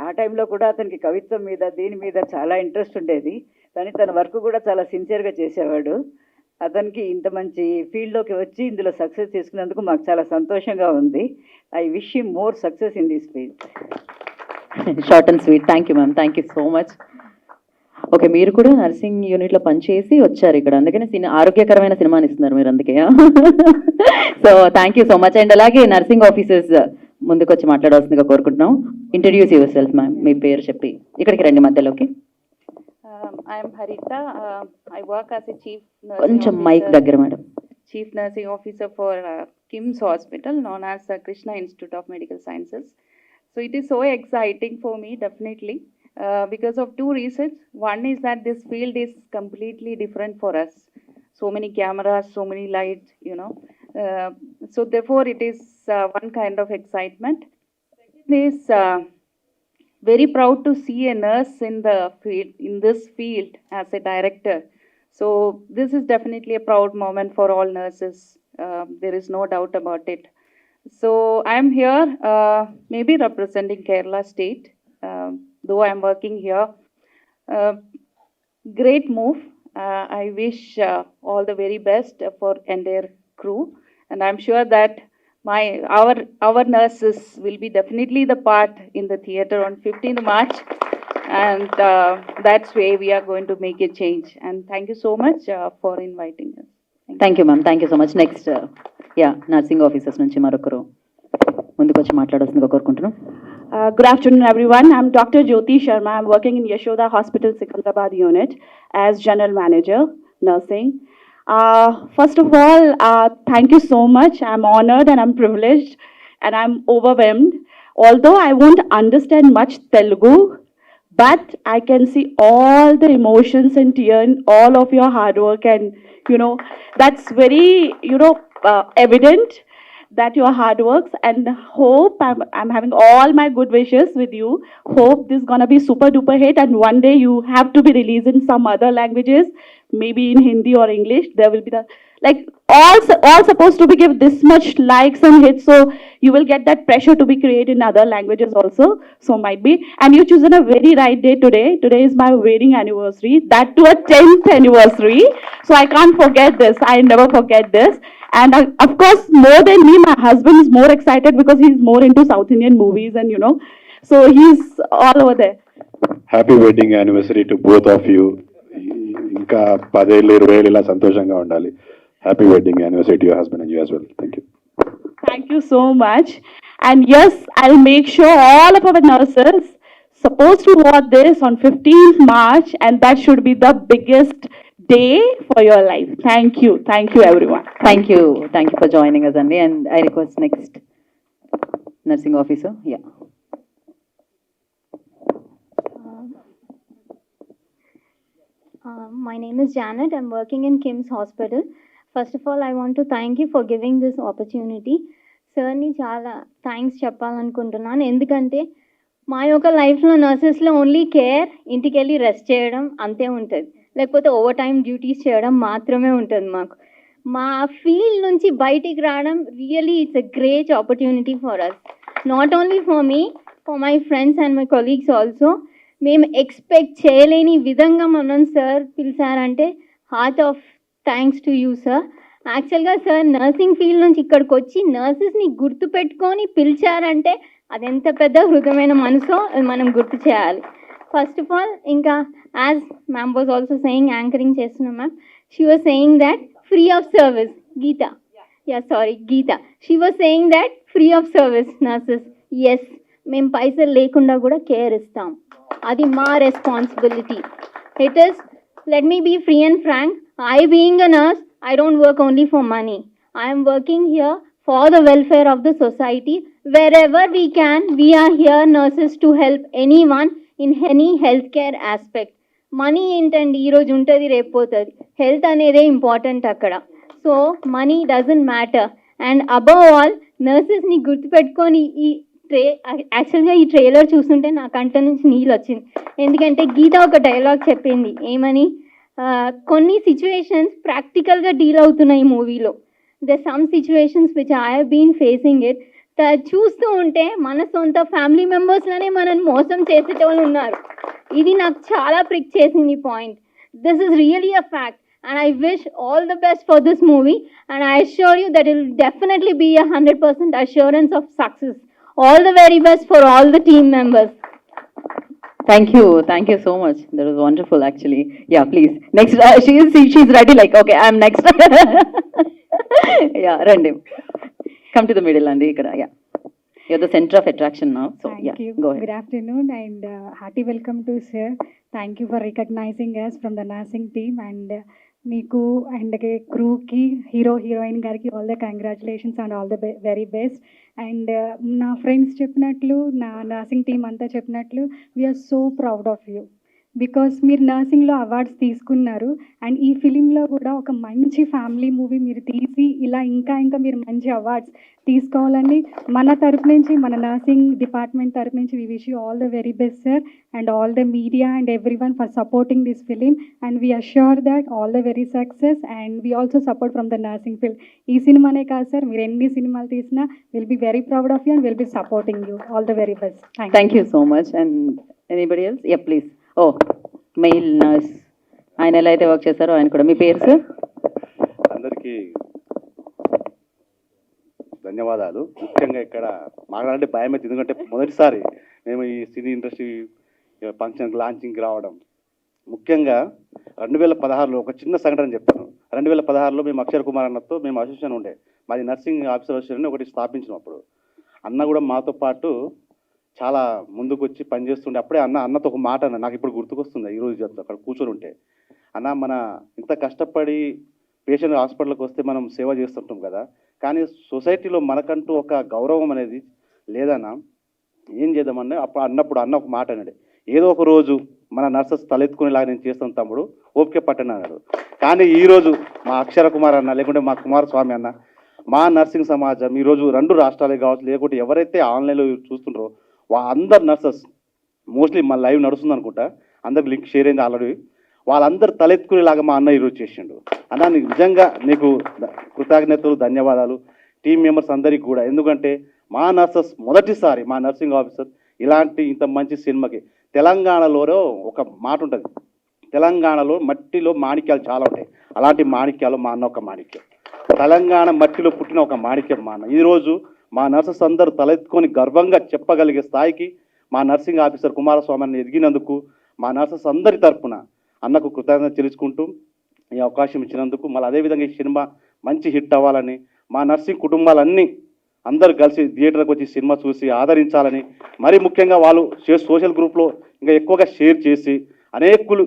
C: ఆ టైంలో కూడా అతనికి కవిత్వం మీద, దీని మీద చాలా ఇంట్రెస్ట్ ఉండేది. కానీ తన వర్క్ కూడా చాలా సిన్సియర్గా చేసేవాడు. అతనికి ఇంత మంచి ఫీల్డ్లోకి వచ్చి ఇందులో సక్సెస్ తీసుకున్నందుకు మాకు చాలా సంతోషంగా ఉంది. I wish him more success in this field.
E: Short and sweet. Thank you ma'am, thank you so much. Okay, మీరు కూడా నర్సింగ్ యూనిట్లో పనిచేసి వచ్చారు ఇక్కడ, అందుకని ఆరోగ్యకరమైన సినిమాని ఇస్తున్నారు మీరు, అందుకే. So thank you so much. And అలాగే నర్సింగ్ ఆఫీసర్స్ ముందుకు వచ్చి మాట్లాడవలసిందిగా కోరుకుంటున్నాం. ఇంట్రడ్యూస్ యువర్ సెల్ఫ్ మ్యామ్, మీ పేరు చెప్పి ఇక్కడికి రండి మధ్యలోకి.
F: I am Harita. I work as a
E: కొంచెం మైక్ దగ్గర madam.
F: Chief Nursing Officer for KIMS Hospital, known as the Krishna Institute of Medical Sciences. So it is so exciting for me, definitely, because of 2 reasons. One is that this field is completely different for us. So many cameras, so many lights, you know. So therefore, it is one kind of excitement. Second is very proud to see a nurse in the field, in this field, as a director. So this is definitely a proud moment for all nurses. There is no doubt about it. So I am here, maybe representing Kerala State, though I am working here. Great move. I wish all the very best for entire crew, and I am sure that our nurses will be definitely the part in the theatre on 15th March. and that's way we are going to make a change. And thank you so much for inviting us.
E: Thank you ma'am, thank you so much. Next yeah nursing officers నుంచి మరొకరు ముందుకు వచ్చి మాట్లాడాల్సిందిగా కోరుకుంటున్నాం.
G: Good afternoon, everyone. I'm Dr. Jyoti Sharma. I'm working in Yashoda Hospital, Secunderabad unit as General Manager, Nursing. First of all, thank you so much. I'm honored and I'm privileged and I'm overwhelmed. Although I won't understand much Telugu, but I can see all the emotions and tears, all of your hard work, and that's very evident that your hard works, and hope I'm having all my good wishes with you. Hope this is gonna be super duper hit, and one day you have to be released in some other languages, maybe in Hindi or English. There will be the like all supposed to be give this much likes and hits, so you will get that pressure to be created in other languages also. So might be, and you chosen a very right day today. Today is my wedding anniversary, that to a 10th anniversary. So I can't forget this. I never forget this. And of course, more than me, my husband is more excited because he's more into South Indian movies, and so he's all over there.
H: Happy wedding anniversary to both of you. ఇంకా 10 ఏళ్ళు 20 ఏళ్ళు ఇలా సంతోషంగా ఉండాలి. Happy wedding anniversary to your husband and you as well. Thank you.
G: Thank you so much. And yes, I'll make sure all of our nurses supposed to watch this on 15th March, and that should be the biggest day for your life. Thank you everyone.
E: Thank you for joining us అండి. And I request next nursing officer. Yeah
I: My name is Janet. I'm working in KIMS Hospital. First of all, I want to thank you for giving this opportunity. సార్ని చాలా thanks చెప్పాలనుకుంటున్నాను. ఎందుకంటే మా యొక్క లైఫ్లో నర్సెస్లో only care, ఇంటికి వెళ్ళి rest చేయడం అంతే ఉంటుంది, లేకపోతే ఓవర్ టైం డ్యూటీస్ చేయడం మాత్రమే ఉంటుంది. మా ఫీల్డ్ నుంచి బయటికి రావడం really it's a great opportunity for us, not only for me, for my friends and my colleagues also. మేము ఎక్స్పెక్ట్ చేయలేని విధంగా మనం సార్ పిలిచారంటే heart of thanks to you sir. యాక్చువల్గా సార్ నర్సింగ్ ఫీల్డ్ నుంచి ఇక్కడికి వచ్చి నర్సెస్ని గుర్తుపెట్టుకొని పిలిచారంటే అది ఎంత పెద్ద హృదయమైన మనసో మనం గుర్తు చేయాలి. ఫస్ట్ ఆఫ్ ఆల్, ఇంకా as ma'am was also saying, anchoring చేస్తున్నాం ma'am, she was saying that free of service. Geeta she was saying that free of service nurses. Yes, మేము పైసలు లేకుండా కూడా కేర్ ఇస్తాం, అది మా responsibility. It is, let me be free and frank, I being a nurse, I don't work only for money. I am working here for the welfare of the society. Wherever we can, we are here nurses to help anyone in any healthcare aspect. Money ఏంటండి, ఈరోజు ఉంటుంది రేపు పోతుంది, health అనేదే important అక్కడ. So money doesn't matter. And above all నర్సెస్ని గుర్తుపెట్టుకొని యాక్చువల్గా ఈ ట్రైలర్ చూస్తుంటే నా కంట నుంచి నీళ్ళు వచ్చింది. ఎందుకంటే గీత ఒక డైలాగ్ చెప్పింది, ఏమని, కొన్ని సిచ్యువేషన్స్ ప్రాక్టికల్గా డీల్ అవుతున్నాయి ఈ మూవీలో. The some situations which I have been facing it. చూస్తూ ఉంటే మన సొంత ఫ్యామిలీ మెంబర్స్లోనే మనల్ని మోసం చేసేటోళ్ళు ఉన్నారు. ఇది నాకు చాలా ప్రిక్ చేసింది point. This is really a fact. And I wish all the best for this movie, and I assure you that it will definitely be 100% assurance of success. All the very best for all the team members.
E: Thank you so much. That was wonderful actually. Yeah, please. Next, she's ready like, okay, I'm next. Yeah, Randi. Come to the middle, Andy. Yeah. You're the center of attraction now. So,
J: Thank you.
E: Go ahead.
J: Good afternoon and hearty welcome to sir. Thank you for recognizing us from the nursing team, and మీకు and క్రూకి, heroine గారికి all the congratulations and all the very best. And నా friends చెప్పినట్లు, నా nursing team అంతా చెప్పినట్లు, we are so proud of you, because మీరు నర్సింగ్లో అవార్డ్స్ తీసుకున్నారు. అండ్ ఈ ఫిలింలో కూడా ఒక మంచి ఫ్యామిలీ మూవీ మీరు తీసి ఇలా ఇంకా మీరు మంచి అవార్డ్స్ తీసుకోవాలని మన తరపు నుంచి, మన నర్సింగ్ డిపార్ట్మెంట్ తరపు నుంచి we wish you all the very best sir, and all the media and every one for supporting this film. And we assure that all the very success, and we also support from the nursing field. ఈ సినిమానే కాదు sir, మీరు ఎన్ని సినిమాలు తీసినా will be very proud of you and will be supporting you. All the very best.
E: Thank you so much. And anybody else? Yeah, please. Oh, mail nurse, ఆయన ఎలా అయితే వర్క్ చేశారో ఆయన కూడా. మీ పేరు సార్?
H: అందరికీ ధన్యవాదాలు. ముఖ్యంగా ఇక్కడ మాట్లాడే భయం అయితే, ఎందుకంటే మొదటిసారి మేము ఈ సినీ ఇండస్ట్రీ
K: ఫంక్షన్కి లాంచింగ్కి రావడం. ముఖ్యంగా 2016లో ఒక చిన్న సంఘటన చెప్తాను. 2016లో మేము అక్షర్ కుమార్ అన్నతో మేము అసోసియేషన్ ఉండే, మాది నర్సింగ్ ఆఫీసర్ అసోసియేషన్ ఒకటి స్థాపించినప్పుడు అన్న కూడా మాతో పాటు చాలా ముందుకు వచ్చి పనిచేస్తుండే. అప్పుడే అన్నతో ఒక మాట అన్న, నాకు ఇప్పుడు గుర్తుకొస్తుంది. ఈరోజు అక్కడ కూర్చొని ఉంటే, అన్న మన ఇంత కష్టపడి పేషెంట్ హాస్పిటల్కి వస్తే మనం సేవ చేస్తుంటాం కదా, కానీ సొసైటీలో మనకంటూ ఒక గౌరవం అనేది లేదన్నా, ఏం చేద్దామన్నా అన్నప్పుడు అన్న ఒక మాట అన్నాడు, ఏదో ఒక రోజు మన నర్సెస్ తలెత్తుకునేలాగా నేను చేస్తాను తమ్ముడు, ఓపిక పట్టను అన్నాడు. కానీ ఈరోజు మా అక్షర కుమార్ అన్న లేకుంటే మా కుమారస్వామి అన్న, మా నర్సింగ్ సమాజం ఈరోజు 2 రాష్ట్రాలే కావచ్చు, లేకుంటే ఎవరైతే ఆన్లైన్లో చూస్తుంటారో అందరు నర్సెస్, మోస్ట్లీ మా లైవ్ నడుస్తుంది అనుకుంటా, అందరికి లింక్ షేర్ అయింది ఆల్రెడీ, వాళ్ళందరూ తలెత్తుకునేలాగా మా అన్న ఈరోజు చేసిండు. అన్న నిజంగా నీకు కృతజ్ఞతలు, ధన్యవాదాలు టీం మెంబర్స్ అందరికీ కూడా. ఎందుకంటే మా నర్సెస్ మొదటిసారి మా నర్సింగ్ ఆఫీసర్ ఇలాంటి ఇంత మంచి సినిమాకి, తెలంగాణలో ఒక మాట ఉంటుంది, తెలంగాణలో మట్టిలో మాణిక్యాలు చాలా ఉంటాయి, అలాంటి మాణిక్యాలు మా అన్న ఒక మాణిక్యం. తెలంగాణ మట్టిలో పుట్టిన ఒక మాణిక్యం మా అన్న. ఈరోజు మా నర్సెస్ అందరూ తలెత్తుకొని గర్వంగా చెప్పగలిగే స్థాయికి మా నర్సింగ్ ఆఫీసర్ కుమారస్వామిని ఎదిగినందుకు మా నర్సెస్ అందరి తరఫున అన్నకు కృతజ్ఞత తెలుసుకుంటూ ఈ అవకాశం ఇచ్చినందుకు, మళ్ళీ అదేవిధంగా ఈ సినిమా మంచి హిట్ అవ్వాలని, మా నర్సింగ్ కుటుంబాలన్నీ అందరూ కలిసి థియేటర్కి వచ్చి సినిమా చూసి ఆదరించాలని, మరీ ముఖ్యంగా వాళ్ళు సోషల్ గ్రూప్లో ఇంకా ఎక్కువగా షేర్ చేసి అనేకులు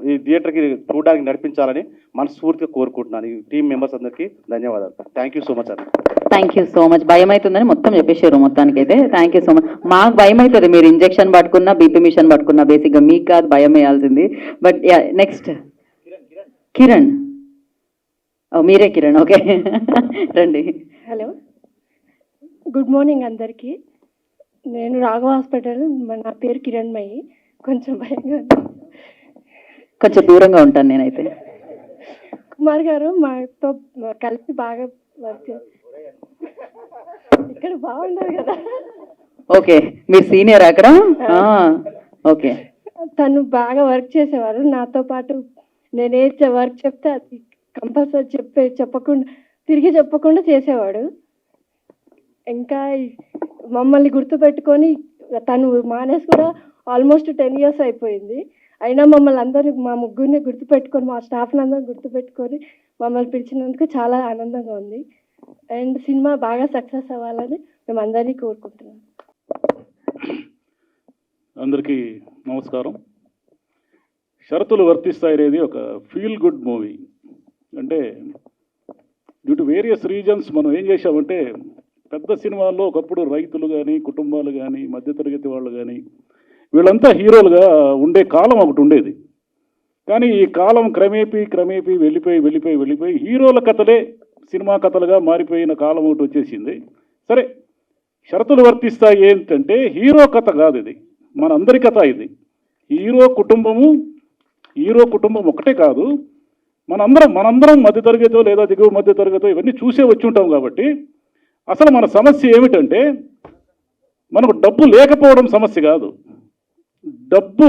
K: ఈ థియేటర్కి చూడడానికి నడిపించాలని మనస్ఫూర్తిగా కోరుకుంటున్నాను. ఈ టీం మెంబర్స్ అందరికీ ధన్యవాదాలు. థ్యాంక్ యూ సో మచ్ అన్న.
E: Thank you so much. భయం అవుతుందని మొత్తం చెప్పేశారు మొత్తానికైతే. Thank you so much. మాకు భయం అవుతుంది, మీరు ఇంజెక్షన్ పట్టుకున్నా బీపీ మిషన్ పట్టుకున్నా, బేసిక్గా మీకు కాదు భయం వేయాల్సింది. But next Kiran. మీరే కిరణ్, ఓకే రండి.
J: హలో, గుడ్ మార్నింగ్ అందరికీ. నేను రాఘవ హాస్పిటల్, నా పేరు కిరణ్మయి. కొంచెం భయంగా,
E: కొంచెం దూరంగా ఉంటాను నేనైతే.
J: కుమార్ గారు మాతో కలిసి బాగా వర్క్, ఇక్కడ బాగుండదు కదా.
E: ఓకే, మీరు సీనియర్ అక్కడ. ఓకే,
J: తను బాగా వర్క్ చేసేవారు నాతో పాటు. నేనే వర్క్ చెప్తే అది కంపల్సరీ తిరిగి చెప్పకుండా చేసేవాడు. ఇంకా మమ్మల్ని గుర్తుపెట్టుకొని, తను మానేసి కూడా ఆల్మోస్ట్ 10 years అయిపోయింది. అయినా మమ్మల్ని అందరూ, మా ముగ్గురిని గుర్తుపెట్టుకొని, మా స్టాఫ్ని అందరూ గుర్తుపెట్టుకొని మమ్మల్ని పిలిచినందుకు చాలా ఆనందంగా ఉంది. అండ్ సినిమా బాగా సక్సెస్ అవ్వాలని మేము అందరినీ కోరుకుంటున్నాం.
L: అందరికీ నమస్కారం. షరతులు వర్తిస్తాయనేది ఒక ఫీల్ గుడ్ మూవీ. అంటే డ్యూ టు వేరియస్ రీజన్స్ మనం ఏం చేశామంటే, పెద్ద సినిమాల్లో ఒకప్పుడు రైతులు కానీ, కుటుంబాలు కానీ, మధ్యతరగతి వాళ్ళు కానీ, వీళ్ళంతా హీరోలుగా ఉండే కాలం ఒకటి ఉండేది. కానీ ఈ కాలం క్రమేపీ వెళ్ళిపోయి హీరోల కథలే సినిమా కథలుగా మారిపోయిన కాలం ఒకటి వచ్చేసింది. సరే, షరతులు వర్తిస్తాయి ఏంటంటే, హీరో కథ కాదు ఇది, మనందరి కథ ఇది. హీరో కుటుంబం ఒకటే కాదు, మనందరం మధ్యతరగతో లేదా దిగువ మధ్యతరగతో ఇవన్నీ చూసే వచ్చి ఉంటాం. కాబట్టి అసలు మన సమస్య ఏమిటంటే, మనకు డబ్బు లేకపోవడం సమస్య కాదు, డబ్బు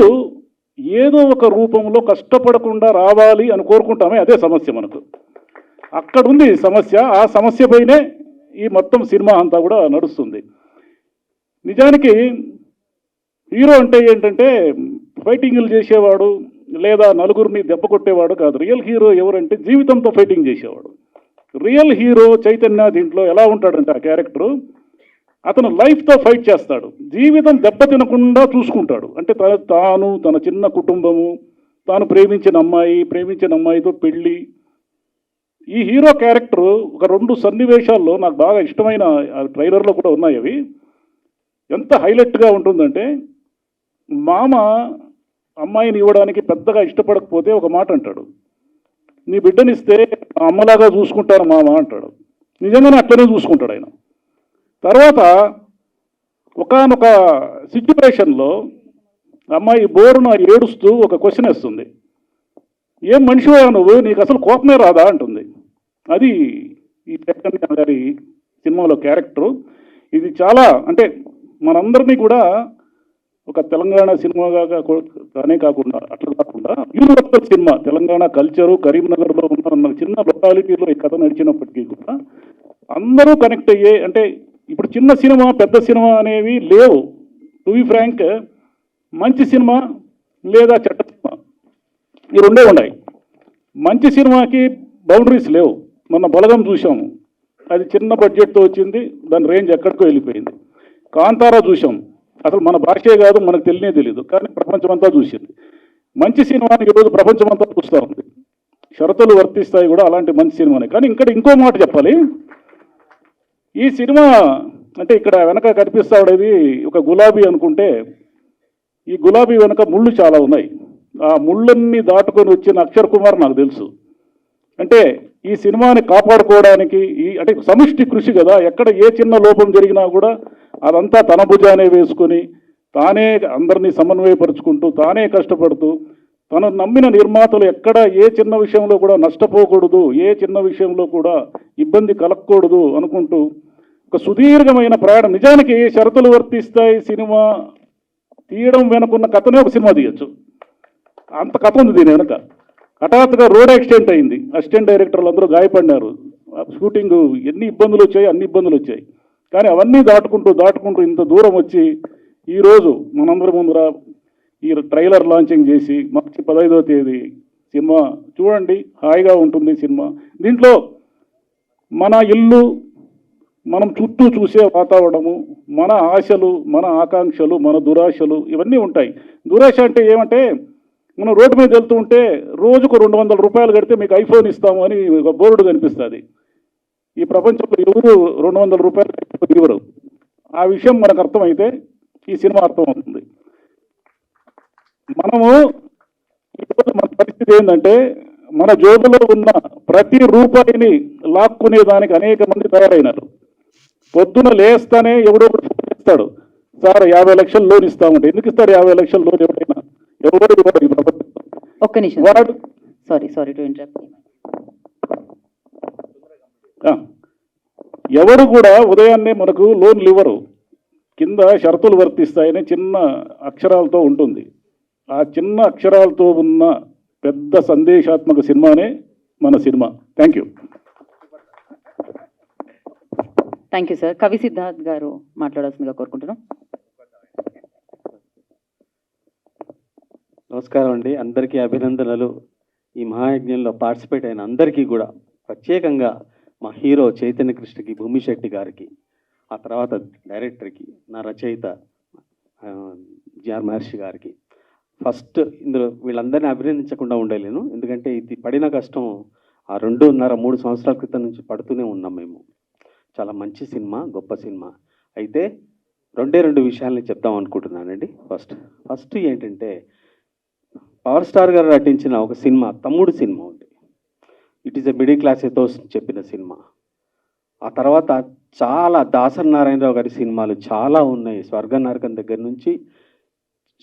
L: ఏదో ఒక రూపంలో కష్టపడకుండా రావాలి అని కోరుకుంటామే, అదే సమస్య మనకు. అక్కడుంది సమస్య. ఆ సమస్యపైనే ఈ మొత్తం సినిమా అంతా కూడా నడుస్తుంది. నిజానికి హీరో అంటే ఏంటంటే ఫైటింగ్లు చేసేవాడు లేదా నలుగురిని దెబ్బ కొట్టేవాడు కాదు. రియల్ హీరో ఎవరంటే జీవితంతో ఫైటింగ్ చేసేవాడు. రియల్ హీరో చైతన్య దీంట్లో ఎలా ఉంటాడంటే, ఆ క్యారెక్టరు అతను లైఫ్తో ఫైట్ చేస్తాడు, జీవితం దెబ్బతినకుండా చూసుకుంటాడు. అంటే తాను, తన చిన్న కుటుంబము, తాను ప్రేమించిన అమ్మాయితో పెళ్ళి. ఈ హీరో క్యారెక్టర్ ఒక 2 సన్నివేశాల్లో నాకు బాగా ఇష్టమైన, ట్రైలర్లో కూడా ఉన్నాయి అవి, ఎంత హైలైట్గా ఉంటుందంటే, మామ అమ్మాయిని ఇవ్వడానికి పెద్దగా ఇష్టపడకపోతే ఒక మాట అంటాడు, నీ బిడ్డనిస్తే అమ్మలాగా చూసుకుంటాను మామ అంటాడు. నిజంగానే అట్లనే చూసుకుంటాడు ఆయన. తర్వాత ఒకానొక సిచ్యువేషన్లో అమ్మాయి బోరున ఏడుస్తూ ఒక క్వశ్చన్ వేస్తుంది, ఏం మనిషివా నువ్వు, నీకు అసలు కోపమే రాదా అంటుంది. అది ఈ చైతన్య గారి సినిమాలో క్యారెక్టరు. ఇది చాలా, అంటే మనందరినీ కూడా ఒక తెలంగాణ సినిమాగా కానే కాకుండా, అట్లా కాకుండా యూనివర్సల్ సినిమా, తెలంగాణ కల్చరు, కరీంనగర్లో ఉన్న చిన్న లొకాలిటీలో ఈ కథ నడిచినప్పటికీ కూడా అందరూ కనెక్ట్ అయ్యే, అంటే ఇప్పుడు చిన్న సినిమా పెద్ద సినిమా అనేవి లేవు. టు బి ఫ్రాంక్, మంచి సినిమా లేదా చెడ్డ సినిమా, ఈ రెండే ఉన్నాయి. మంచి సినిమాకి బౌండరీస్ లేవు. మొన్న బలగం చూసాము, అది చిన్న బడ్జెట్తో వచ్చింది, దాని రేంజ్ ఎక్కడికో వెళ్ళిపోయింది. కాంతారా చూసాం, అసలు మన భాషే కాదు, మనకు తెలియదు, కానీ ప్రపంచమంతా చూసింది. మంచి సినిమాని ఈరోజు ప్రపంచమంతా చూస్తూ ఉంది. షరతులు వర్తిస్తాయి కూడా అలాంటి మంచి సినిమానే. కానీ ఇక్కడ ఇంకో మాట చెప్పాలి. ఈ సినిమా అంటే ఇక్కడ వెనక కనిపిస్తా ఉండేది ఒక గులాబీ అనుకుంటే, ఈ గులాబీ వెనక ముళ్ళు చాలా ఉన్నాయి. ఆ ముళ్ళన్నీ దాటుకొని వచ్చిన అక్షర్ కుమార్ నాకు తెలుసు. అంటే ఈ సినిమాని కాపాడుకోవడానికి అంటే సమిష్టి కృషి కదా, ఎక్కడ ఏ చిన్న లోపం జరిగినా కూడా అదంతా తన భుజానే వేసుకొని తానే అందరినీ సమన్వయపరుచుకుంటూ తానే కష్టపడుతూ తను నమ్మిన నిర్మాతలు ఎక్కడ ఏ చిన్న విషయంలో కూడా నష్టపోకూడదు, ఏ చిన్న విషయంలో కూడా ఇబ్బంది కలగకూడదు అనుకుంటూ ఒక సుదీర్ఘమైన ప్రయాణం. నిజానికి షరతులు వర్తిస్తాయి సినిమా తీయడం వెనుకున్న కథనే ఒక సినిమా తీయచ్చు, అంత కథ ఉంది దీని వెనక. హఠాత్తుగా రోడ్ యాక్సిడెంట్ అయింది, అసిస్టెంట్ డైరెక్టర్లు అందరూ గాయపడినారు, షూటింగ్ ఎన్ని ఇబ్బందులు వచ్చాయి, అన్ని ఇబ్బందులు వచ్చాయి. కానీ అవన్నీ దాటుకుంటూ ఇంత దూరం వచ్చి ఈరోజు మనందరి ముందర ఈ ట్రైలర్ లాంచింగ్ చేసి మార్చి 15వ తేదీ సినిమా చూడండి, హాయిగా ఉంటుంది సినిమా. దీంట్లో మన ఇల్లు, మనం చుట్టూ చూసే వాతావరణము, మన ఆశలు, మన ఆకాంక్షలు, మన దురాశలు ఇవన్నీ ఉంటాయి. దురాశ అంటే ఏమంటే, మనం రోడ్డు మీద వెళ్తూ ఉంటే రోజుకు 200 రూపాయలు కడితే మీకు ఐఫోన్ ఇస్తాము అని ఒక బోర్డు కనిపిస్తుంది. ఈ ప్రపంచంలో ఎవరు 200 రూపాయలు ఇవ్వరు. ఆ విషయం మనకు అర్థమైతే ఈ సినిమా అర్థమవుతుంది. మనము ఈరోజు మన పరిస్థితి ఏంటంటే, మన జోబులో ఉన్న ప్రతి రూపాయిని లాక్కునే దానికి అనేక మంది తయారైనారు. పొద్దున లేస్తానే ఎవడో ఒకటి ఫోన్ చేస్తాడు, సార్ 50 లక్షలు లోన్ ఇస్తామంటే. ఎందుకు ఇస్తాడు 50 లక్షలు లోన్? ఎవరైనా ఎవరు ఇవ్వడు ఈ ప్రపంచంలో.
E: ఒక్క నిమిషం,
L: వాడు
E: సారీ టు ఇంటరప్ట్.
L: ఎవరు కూడా ఉదయాన్నే మనకు లోన్లు ఇవ్వరు. కింద షరతులు వర్తిస్తాయని చిన్న అక్షరాలతో ఉంటుంది. ఆ చిన్న అక్షరాలతో ఉన్న పెద్ద సందేశాత్మక సినిమానే మన cinema. Thank you.
E: Thank you sir. కవి సిద్ధార్థ్ గారు మాట్లాడాల్సిందిగా కోరుకుంటున్నాం.
M: నమస్కారం అండి, అందరికీ అభినందనలు. ఈ మహాయజ్ఞంలో పార్టిసిపేట్ అయిన అందరికీ కూడా, ప్రత్యేకంగా మా హీరో చైతన్య కృష్ణకి, భూమిశెట్టి గారికి, ఆ తర్వాత డైరెక్టర్కి, నా రచయిత జిఆర్ మహర్షి గారికి. ఫస్ట్ ఇందులో వీళ్ళందరినీ అభినందించకుండా ఉండలేను, ఎందుకంటే ఇది పడిన కష్టం ఆ 2.5-3 సంవత్సరాల క్రితం నుంచి పడుతూనే ఉన్నాం మేము. చాలా మంచి సినిమా, గొప్ప సినిమా. అయితే 2 విషయాలని చెప్దాం అనుకుంటున్నానండి. ఫస్ట్ ఏంటంటే, పవర్ స్టార్ గారు నటించిన ఒక సినిమా తమ్ముడు సినిమా ఉంది. It is a middle class ethos చెప్పిన సినిమా. ఆ తర్వాత చాలా దాసరి నారాయణరావు గారి సినిమాలు చాలా ఉన్నాయి. స్వర్గ నరకం దగ్గర నుంచి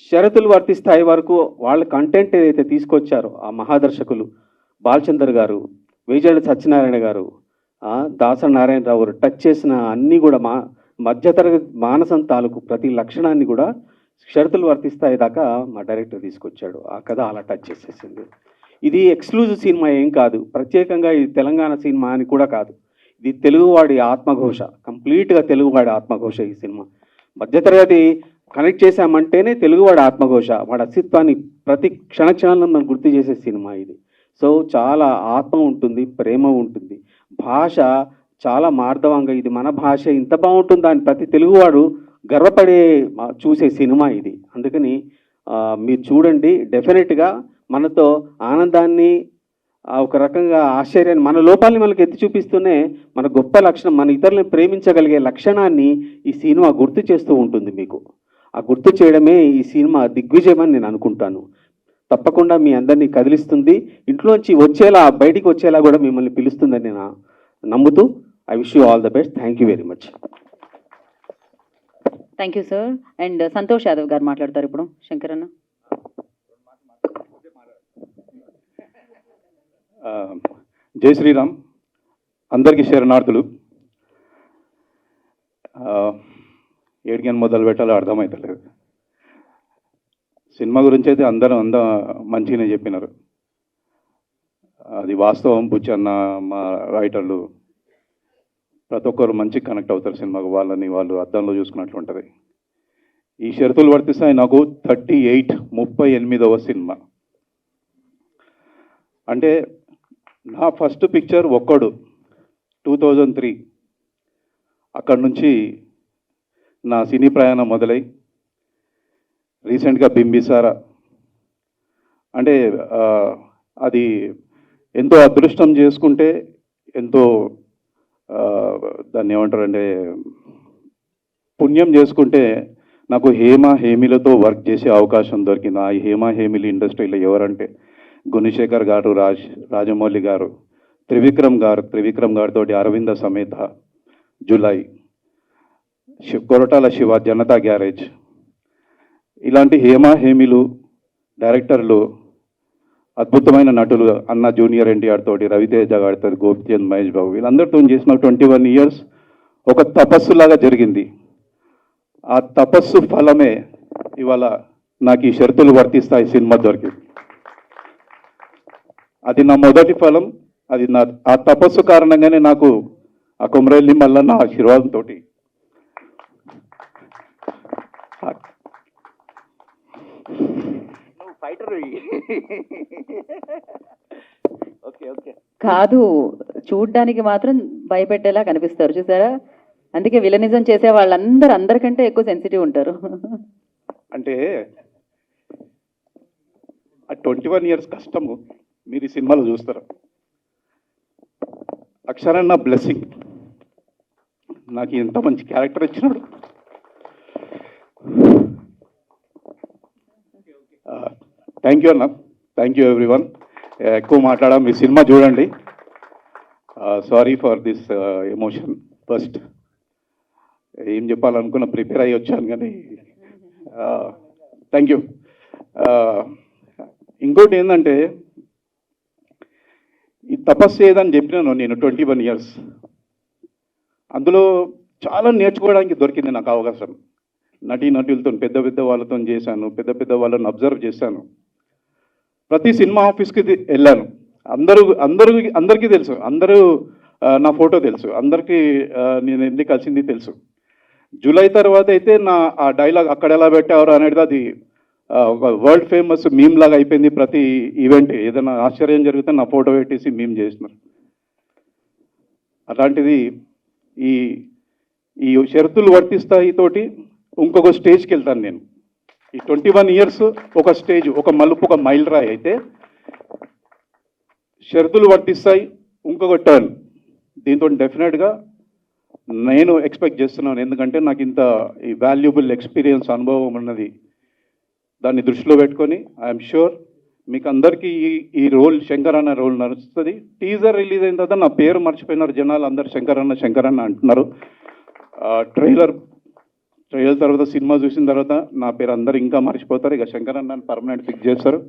M: షరతులు వర్తిస్తాయి వరకు వాళ్ళ కంటెంట్ ఏదైతే తీసుకొచ్చారో ఆ మహాదర్శకులు బాలచందర్ గారు, వేజాళ్ళ సత్యనారాయణ గారు, దాసరి నారాయణరావు గారు టచ్ చేసిన అన్నీ కూడా మధ్యతరగతి మానసం తాలూకు ప్రతి లక్షణాన్ని కూడా షరతులు వర్తిస్తాయి దాకా మా డైరెక్టర్ తీసుకొచ్చాడు. ఆ కథ అలా టచ్ చేసేసింది. ఇది ఎక్స్క్లూజివ్ సినిమా ఏం కాదు, ప్రత్యేకంగా ఇది తెలంగాణ సినిమా అని కూడా కాదు. ఇది తెలుగువాడి ఆత్మఘోష, కంప్లీట్గా తెలుగువాడి ఆత్మఘోష ఈ సినిమా. మధ్యతరగతి కనెక్ట్ చేశామంటేనే తెలుగువాడి ఆత్మఘోష, వాడి అస్తిత్వాన్ని ప్రతి క్షణక్షణంలో మనం గుర్తు చేసే సినిమా ఇది. సో చాలా ఆత్మ ఉంటుంది, ప్రేమ ఉంటుంది, భాష చాలా మార్దవంగా, ఇది మన భాష ఇంత బాగుంటుందా అని ప్రతి తెలుగువాడు గర్వపడే చూసే సినిమా ఇది. అందుకని మీరు చూడండి, డెఫినెట్గా మనతో ఆనందాన్ని, ఒక రకంగా ఆశ్చర్యాన్ని, మన లోపాలని మనకు ఎత్తి చూపిస్తూనే మన గొప్ప లక్షణం, మన ఇతరులను ప్రేమించగలిగే లక్షణాన్ని ఈ సినిమా గుర్తు చేస్తూ ఉంటుంది మీకు. ఆ గుర్తు చేయడమే ఈ సినిమా దిగ్విజయం అని నేను అనుకుంటాను. తప్పకుండా మీ అందరినీ కదిలిస్తుంది, ఇంట్లోంచి వచ్చేలా, బయటికి వచ్చేలా కూడా మిమ్మల్ని పిలుస్తుందని నేను నమ్ముతూ I wish you all the best. Thank you very much.
E: Thank you sir. And Santosh Yadav గారు మాట్లాడతారు ఇప్పుడు. శంకర్ అన్న.
H: జై శ్రీరామ్. అందరికీ శరణార్థులు. ఏడికని మొదలు పెట్టాలో అర్థమవుతలేదు. సినిమా గురించి అయితే అందరూ మంచిగానే చెప్పినారు. అది వాస్తవం. బుచ్చి అన్న, మా రైటర్లు ప్రతి ఒక్కరు మంచి కనెక్ట్ అవుతారు సినిమాకు. వాళ్ళు అద్దంలో చూసుకున్నట్లు ఉంటుంది.
L: ఈ షరతులు వర్తిస్తాయి నాకు 38వ సినిమా. అంటే నా ఫస్ట్ పిక్చర్ ఒక్కడు 2003. అక్కడి నుంచి నా సినీ ప్రయాణం మొదలై రీసెంట్గా బింబిసారా. అంటే అది ఎంతో అదృష్టం చేసుకుంటే ఎంతో దాన్ని ఏమంటారంటే పుణ్యం చేసుకుంటే నాకు హేమిలతో వర్క్ చేసే అవకాశం దొరికింది. ఆ హేమిలి ఇండస్ట్రీలో ఎవరంటే గుణశేఖర్ గారు, రాజమౌళి గారు, త్రివిక్రమ్ గారితో అరవింద సమేత, జులై, కొరటాల శివ, జనతా గ్యారేజ్, ఇలాంటి హేమిలు డైరెక్టర్లు, అద్భుతమైన నటులు, అన్న జూనియర్ ఎన్టీఆర్ తోటి, రవితేజ గారితో, గోపిచంద్, మహేష్ బాబు, వీళ్ళందరితో చేసిన 21 ఇయర్స్ ఒక తపస్సులాగా జరిగింది. ఆ తపస్సు ఫలమే ఇవాళ నాకు ఈ షరతులు వర్తిస్తాయి సినిమా దొరికింది. అది నా మొదటి ఫలం. అది ఆ తపస్సు కారణంగానే నాకు ఆ కొమరెల్లి మల్లన్న ఆశీర్వాదంతో
E: కాదు, చూడ్డానికి మాత్రం భయపెట్టేలా కనిపిస్తారు చూసారా. అందుకే విలనిజం చేసే వాళ్ళందరూ అందరికంటే ఎక్కువ సెన్సిటివ్ ఉంటారు.
L: అంటే ఆ 21 ఇయర్స్ కష్టము మీరు ఈ సినిమాలో చూస్తారు. అక్షరన్న బ్లెస్సింగ్, నాకు ఎంత మంచి క్యారెక్టర్ ఇచ్చినాడు. థ్యాంక్ యూ అన్న, థ్యాంక్ యూ ఎవ్రీవన్. ఎక్కువ మాట్లాడా, మీ సినిమా చూడండి. Sorry for this emotion. First ఏం చెప్పాలనుకున్న ప్రిపేర్ అయ్యి వచ్చాను కానీ థ్యాంక్ యూ. ఇంకోటి ఏంటంటే ఈ తపస్సు ఏదని చెప్పినాను నేను 21 ఇయర్స్. అందులో చాలా నేర్చుకోవడానికి దొరికింది నాకు అవకాశం. నటీనటులతో, పెద్ద వాళ్ళతో చేశాను, పెద్ద వాళ్ళని అబ్జర్వ్ చేశాను. ప్రతి సినిమా ఆఫీస్కి వెళ్ళాను. అందరికీ తెలుసు, అందరూ నా ఫోటో తెలుసు, అందరికీ నేను ఎందుకు కలిసింది తెలుసు. జూలై తర్వాత అయితే ఆ డైలాగ్ అక్కడ ఎలా పెట్టారు అనేది అది ఒక వరల్డ్ ఫేమస్ మీమ్ లాగా అయిపోయింది. ప్రతి ఈవెంట్ ఏదైనా ఆశ్చర్యం జరిగితే నా ఫోటో పెట్టేసి మీమ్ చేస్తున్నారు. అలాంటిది ఈ షరతులు వర్తిస్తాయి తోటి ఇంకొక స్టేజ్కి వెళ్తాను నేను. ఈ 21 ఇయర్స్ ఒక స్టేజ్, ఒక మలుపు, ఒక మైల్ రాయి అయితే షరతులు వర్తిస్తాయి ఇంకొక టర్న్. దీంతో డెఫినెట్గా నేను ఎక్స్పెక్ట్ చేస్తున్నాను. ఎందుకంటే నాకు ఇంత ఈ వాల్యుబుల్ ఎక్స్పీరియన్స్, అనుభవం ఉన్నది. దాన్ని దృష్టిలో పెట్టుకొని ఐఎమ్ షూర్ మీకు అందరికీ ఈ రోల్, శంకర్ అన్న రోల్ నడుస్తుంది. టీజర్ రిలీజ్ అయిన తర్వాత నా పేరు మర్చిపోయినారు జనాలు, అందరు శంకర్ అన్న అంటున్నారు. ట్రైలర్ తర్వాత సినిమా చూసిన తర్వాత నా పేరు అందరు ఇంకా మర్చిపోతారు. ఇక శంకర్ అన్న పర్మనెంట్ ఫిక్స్ చేస్తారు.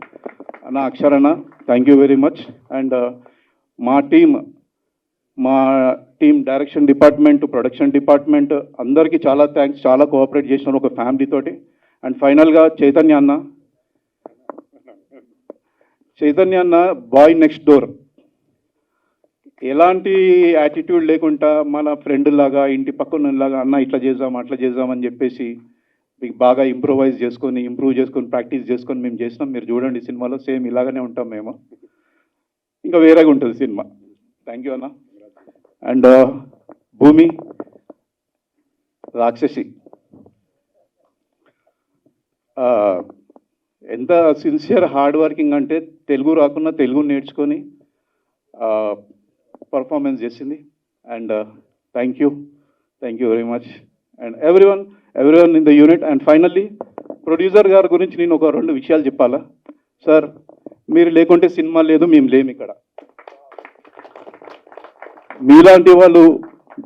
L: అన్న అక్షరన్న, thank you very much. And మా team direction department, production department అందరికీ చాలా థ్యాంక్స్. చాలా కోఆపరేట్ చేసినారు ఒక ఫ్యామిలీ తోటి. అండ్ ఫైనల్గా చైతన్య అన్న బాయ్ నెక్స్ట్ డోర్, ఎలాంటి యాటిట్యూడ్ లేకుండా మన ఫ్రెండ్ లాగా, ఇంటి పక్కనలాగా, అన్న ఇట్లా చేద్దాం అట్లా చేద్దామని చెప్పేసి మీకు బాగా ఇంప్రూవ్ చేసుకొని ప్రాక్టీస్ చేసుకొని మేము చేసినాం. మీరు చూడండి సినిమాలో సేమ్ ఇలాగనే ఉంటాం మేము, ఇంకా వేరేగా ఉంటుంది సినిమా. థ్యాంక్ యూ అన్న. అండ్ భూమి, రాక్షసి, ఎంత సిన్సియర్ హార్డ్ వర్కింగ్ అంటే తెలుగు రాకున్నా తెలుగు నేర్చుకొని పర్ఫార్మెన్స్ చేసింది. And thank you very much. And everyone in the unit. And finally producer గారి గురించి నేను ఒక 2 విషయాలు చెప్పాలా. సార్, మీరు లేకుంటే సినిమా లేదు, మేము లేము ఇక్కడ. మీలాంటి వాళ్ళు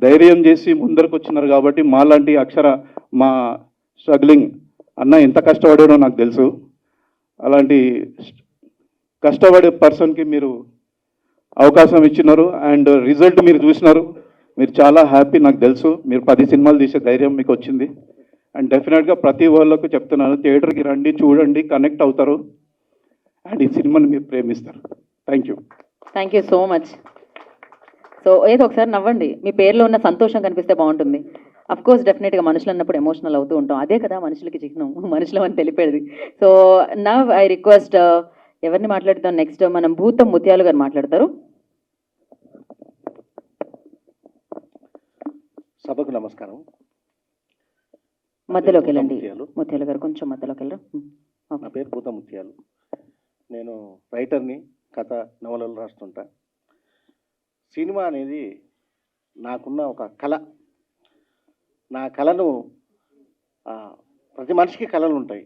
L: ధైర్యం చేసి ముందరకు వచ్చినారు కాబట్టి మాలాంటి మా స్ట్రగ్లింగ్ అన్న ఎంత కష్టపడాడో నాకు తెలుసు. అలాంటి కష్టపడే పర్సన్కి మీరు అవకాశం ఇచ్చినారు. అండ్ రిజల్ట్ మీరు చూసినారు. మీరు చాలా హ్యాపీ, నాకు తెలుసు. మీరు 10 సినిమాలు తీసే ధైర్యం మీకు వచ్చింది. అండ్ డెఫినెట్గా ప్రతి వాళ్ళకు చెప్తున్నాను, థియేటర్కి రండి, చూడండి, కనెక్ట్ అవుతారు. అండ్ ఈ సినిమాని మీరు ప్రేమిస్తారు. Thank you
E: so much. So ఏదో ఒకసారి నవ్వండి, మీ పేరులో ఉన్న సంతోషం కనిపిస్తే బాగుంటుంది. అఫ్ కోర్స్ డెఫినెట్గా మనుషులు అన్నప్పుడు ఎమోషనల్ అవుతూ ఉంటాం, అదే కదా మనుషులకి చిహ్నం, మనుషులు అని తెలిపేది. సో నా ఐ రిక్వెస్ట్ ఎవరిని మాట్లాడుతాం నెక్స్ట్, మనం భూతం ముత్యాలు గారు మాట్లాడతారు.
K: సభకు నమస్కారం.
E: మధ్యలోకి వెళ్ళండి ముత్యాలు గారు, కొంచెం మధ్యలోకి వెళ్ళరు.
K: నా పేరు భూత ముత్యాలు. నేను రైటర్ని, కథ నవలలు రాస్తుంటా. సినిమా అనేది నాకున్న ఒక కళ. నా కళను ప్రతి మనిషికి కళలు ఉంటాయి.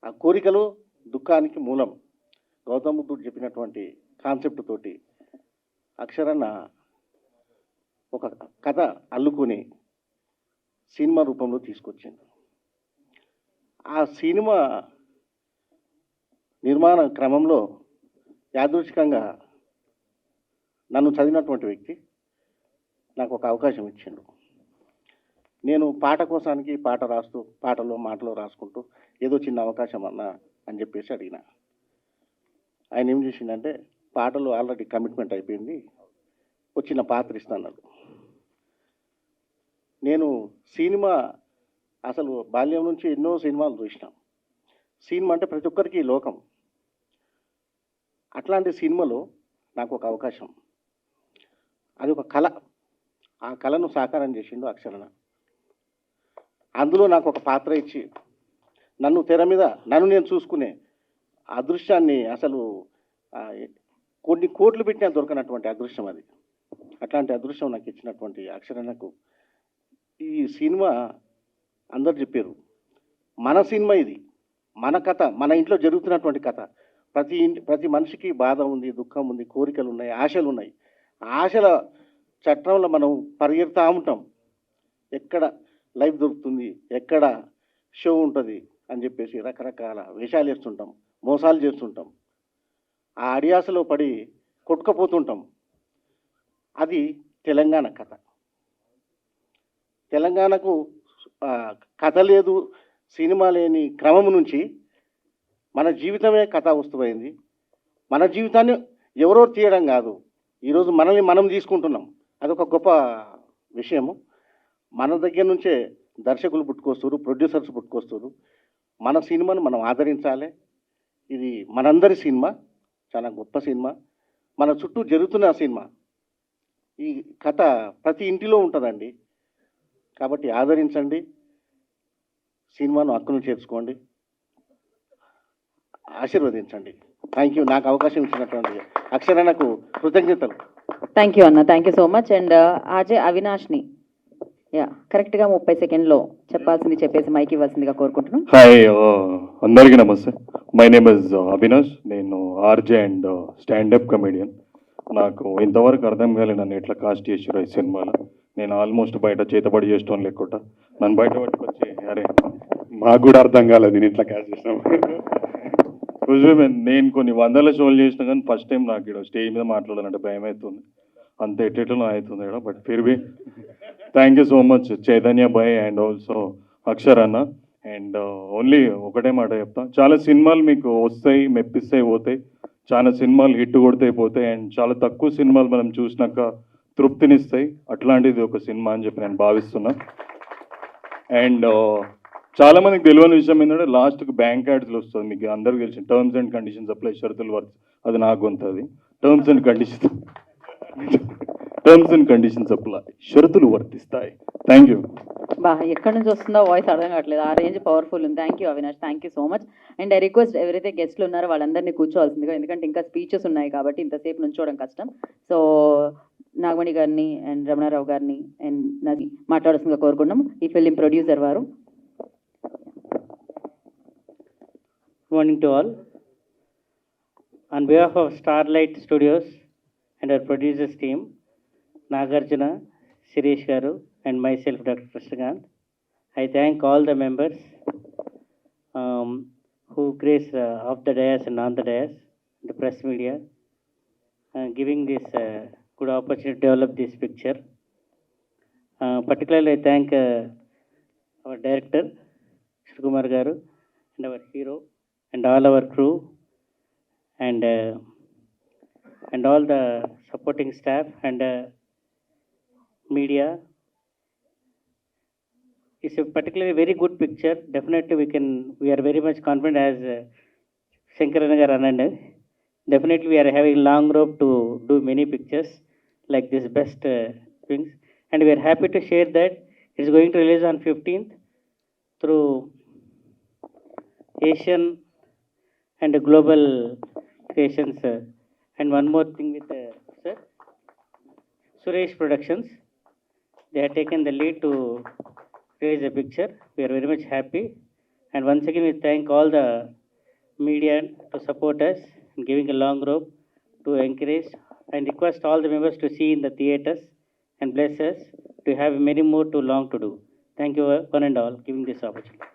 K: ఆ కోరికలు దుఃఖానికి మూలం. గౌతమ బుద్ధుడు చెప్పినటువంటి కాన్సెప్ట్ తోటి అక్షరాన్న ఒక కథ అల్లుకొని సినిమా రూపంలో తీసుకొచ్చింది. ఆ సినిమా నిర్మాణ క్రమంలో యాదృచ్ఛికంగా నన్ను చదివినటువంటి వ్యక్తి నాకు ఒక అవకాశం ఇచ్చిండు. నేను పాట కోసానికి పాట రాస్తూ, పాటలో మాటలో రాసుకుంటూ ఏదో చిన్న అవకాశం అన్నా అని చెప్పేసి అడిగిన. ఆయన ఏం చేసిండంటే, పాటలు ఆల్రెడీ కమిట్మెంట్ అయిపోయింది, వచ్చిన పాత్ర ఇస్తాను. నేను సినిమా అసలు బాల్యం నుంచి ఎన్నో సినిమాలు చూసినాం. సినిమా అంటే ప్రతి ఒక్కరికి లోకం. అట్లాంటి సినిమాలో నాకు ఒక అవకాశం, అది ఒక కళ. ఆ కళను సాకారం చేసిండు అక్షరణ. అందులో నాకు ఒక పాత్ర ఇచ్చి నన్ను తెర మీద నన్ను నేను చూసుకునే అదృశ్యాన్ని, అసలు కొన్ని కోట్లు పెట్టినా దొరకనటువంటి అదృశ్యం అది. అట్లాంటి అదృశ్యం నాకు ఇచ్చినటువంటి అక్షరణకు ఈ సినిమా అందరు చెప్పారు, మన సినిమా ఇది, మన కథ, మన ఇంట్లో జరుగుతున్నటువంటి కథ. ప్రతి మనిషికి బాధ ఉంది, దుఃఖం ఉంది, కోరికలు ఉన్నాయి, ఆశలు ఉన్నాయి. ఆశల చట్రంలో మనం పరిగెడతా ఉంటాం. ఎక్కడ లైఫ్ దొరుకుతుంది, ఎక్కడ షో ఉంటుంది అని చెప్పేసి రకరకాల వేషాలు వేస్తుంటాం, మోసాలు చేస్తుంటాం, ఆ అడియాసలో పడి కొట్టుకుపోతుంటాం. అది తెలంగాణ కథ. తెలంగాణకు కథ లేదు, సినిమా లేని క్రమం నుంచి మన జీవితమే కథా వస్తువైంది. మన జీవితాన్ని ఎవరో తీయడం కాదు, ఈరోజు మనల్ని మనం తీసుకుంటున్నాం. అదొక గొప్ప విషయము. మన దగ్గర నుంచే దర్శకులు పుట్టుకొస్తారు, ప్రొడ్యూసర్స్ పుట్టుకొస్తారు. మన సినిమాను మనం ఆదరించాలి. ఇది మనందరి సినిమా, చాలా గొప్ప సినిమా, మన చుట్టూ జరుగుతున్న సినిమా. ఈ కథ ప్రతి ఇంటిలో ఉంటుందండి. కాబట్టి ఆదరించండి, సినిమాను హక్కును చేర్చుకోండి, ఆశీర్వదించండి. Thank you. నాకు అవకాశం ఇచ్చినటువంటి అక్షరణకు కృతజ్ఞతలు.
E: థ్యాంక్ యూ అన్న, thank you so much. And ఆజే అవినాష్ని కరెక్ట్గా 30 సెకండ్లో చెప్పాల్సింది చెప్పేసి మైక్ ఇవ్వాల్సిందిగా కోరుకుంటున్నాను.
H: హాయ్, అందరికీ నమస్తే. My name is Avinash. నేను ఆర్జే అండ్ స్టాండప్ కమెడియన్. నాకు ఇంతవరకు అర్థం కాలేదు నన్ను ఎట్లా కాస్ట్ చేసారు ఈ సినిమాలో. నేను ఆల్మోస్ట్ బయట చేతబడి చేస్తాను లేకుండా నన్ను బయట పట్టుకొచ్చి, అరే మాకు కూడా అర్థం కాలేదు నేను ఇట్లా క్యాస్ట్ చేసినాం. నేను కొన్ని 100 షోలు చేసినా కానీ ఫస్ట్ టైం నాకు ఇక్కడ స్టేజ్ మీద మాట్లాడాలంటే భయం అవుతుంది. అంత ఎట్టెట్లో అవుతుంది ఇక్కడ. బట్ ఫిర్ బి thank you so much Chaitanya బాయ్ అండ్ ఆల్సో అక్షర్ అన్న. అండ్ ఓన్లీ ఒకటే మాట చెప్తా, చాలా సినిమాలు మీకు వస్తాయి, మెప్పిస్తాయి, పోతాయి. చాలా సినిమాలు హిట్ కొడతాయి, పోతాయి. అండ్ చాలా తక్కువ సినిమాలు మనం చూసినాక తృప్తినిస్తాయి. అట్లాంటిది ఒక సినిమా అని చెప్పి నేను భావిస్తున్నా. అండ్ చాలా మందికి తెలియని విషయం ఏంటంటే లాస్ట్కి బ్యాంక్ యాడ్స్లో వస్తుంది, మీకు అందరికీ తెలిసిన టర్మ్స్ అండ్ కండిషన్స్ అప్లై, షరతులు వర్క్, అది నాకు ఉంటుంది. టర్మ్స్ అండ్ కండిషన్స్ అప్లై, షరతులు వర్తిస్తాయి. Thank you.
E: బా, ఎక్కడి నుంచి వస్తుందో వాయిస్ అర్థం కావట్లేదు, ఆ రేంజ్ పవర్ఫుల్ ఉంది. Thank you Avinash, thank you so much. And I request ఎవరైతే గెస్ట్లు ఉన్నారో వాళ్ళందరినీ కూర్చోవాల్సిందిగా, ఎందుకంటే ఇంకా స్పీచెస్ ఉన్నాయి కాబట్టి ఇంతసేపు నుంచోవడం కష్టం. సో నాగమణి గారిని అండ్ రమణారావు గారిని అండ్ నాది మాట్లాడాల్సిందిగా కోరుకున్నాం. ఈ ఫిలిం ప్రొడ్యూసర్ వారు.
N: Morning to all. On behalf of Starlight Studios and our producers team, Nagarjuna, Shirish Garu, and myself, Dr. Krishnakant, I thank all the members who grace off the dais and on the dais, the press media, giving this good opportunity to develop this picture. Particularly, I thank our director, Kumar Garu, and our hero, and all our crew, and all the supporting staff and media, it's a particularly very good picture. Definitely we are very much confident as Shankarana garu anandi. Definitely we are having long rope to do many pictures like this best things. And we are happy to share that it's going to release on 15th through Asian and global creations. And one more thing with sir, Suresh Productions. They have taken the lead to release the picture. We are very much happy. And once again, we thank all the media to support us in giving a long rope to encourage and request all the members to see in the theaters and bless us to have many more too long to do. Thank you one and all giving this opportunity.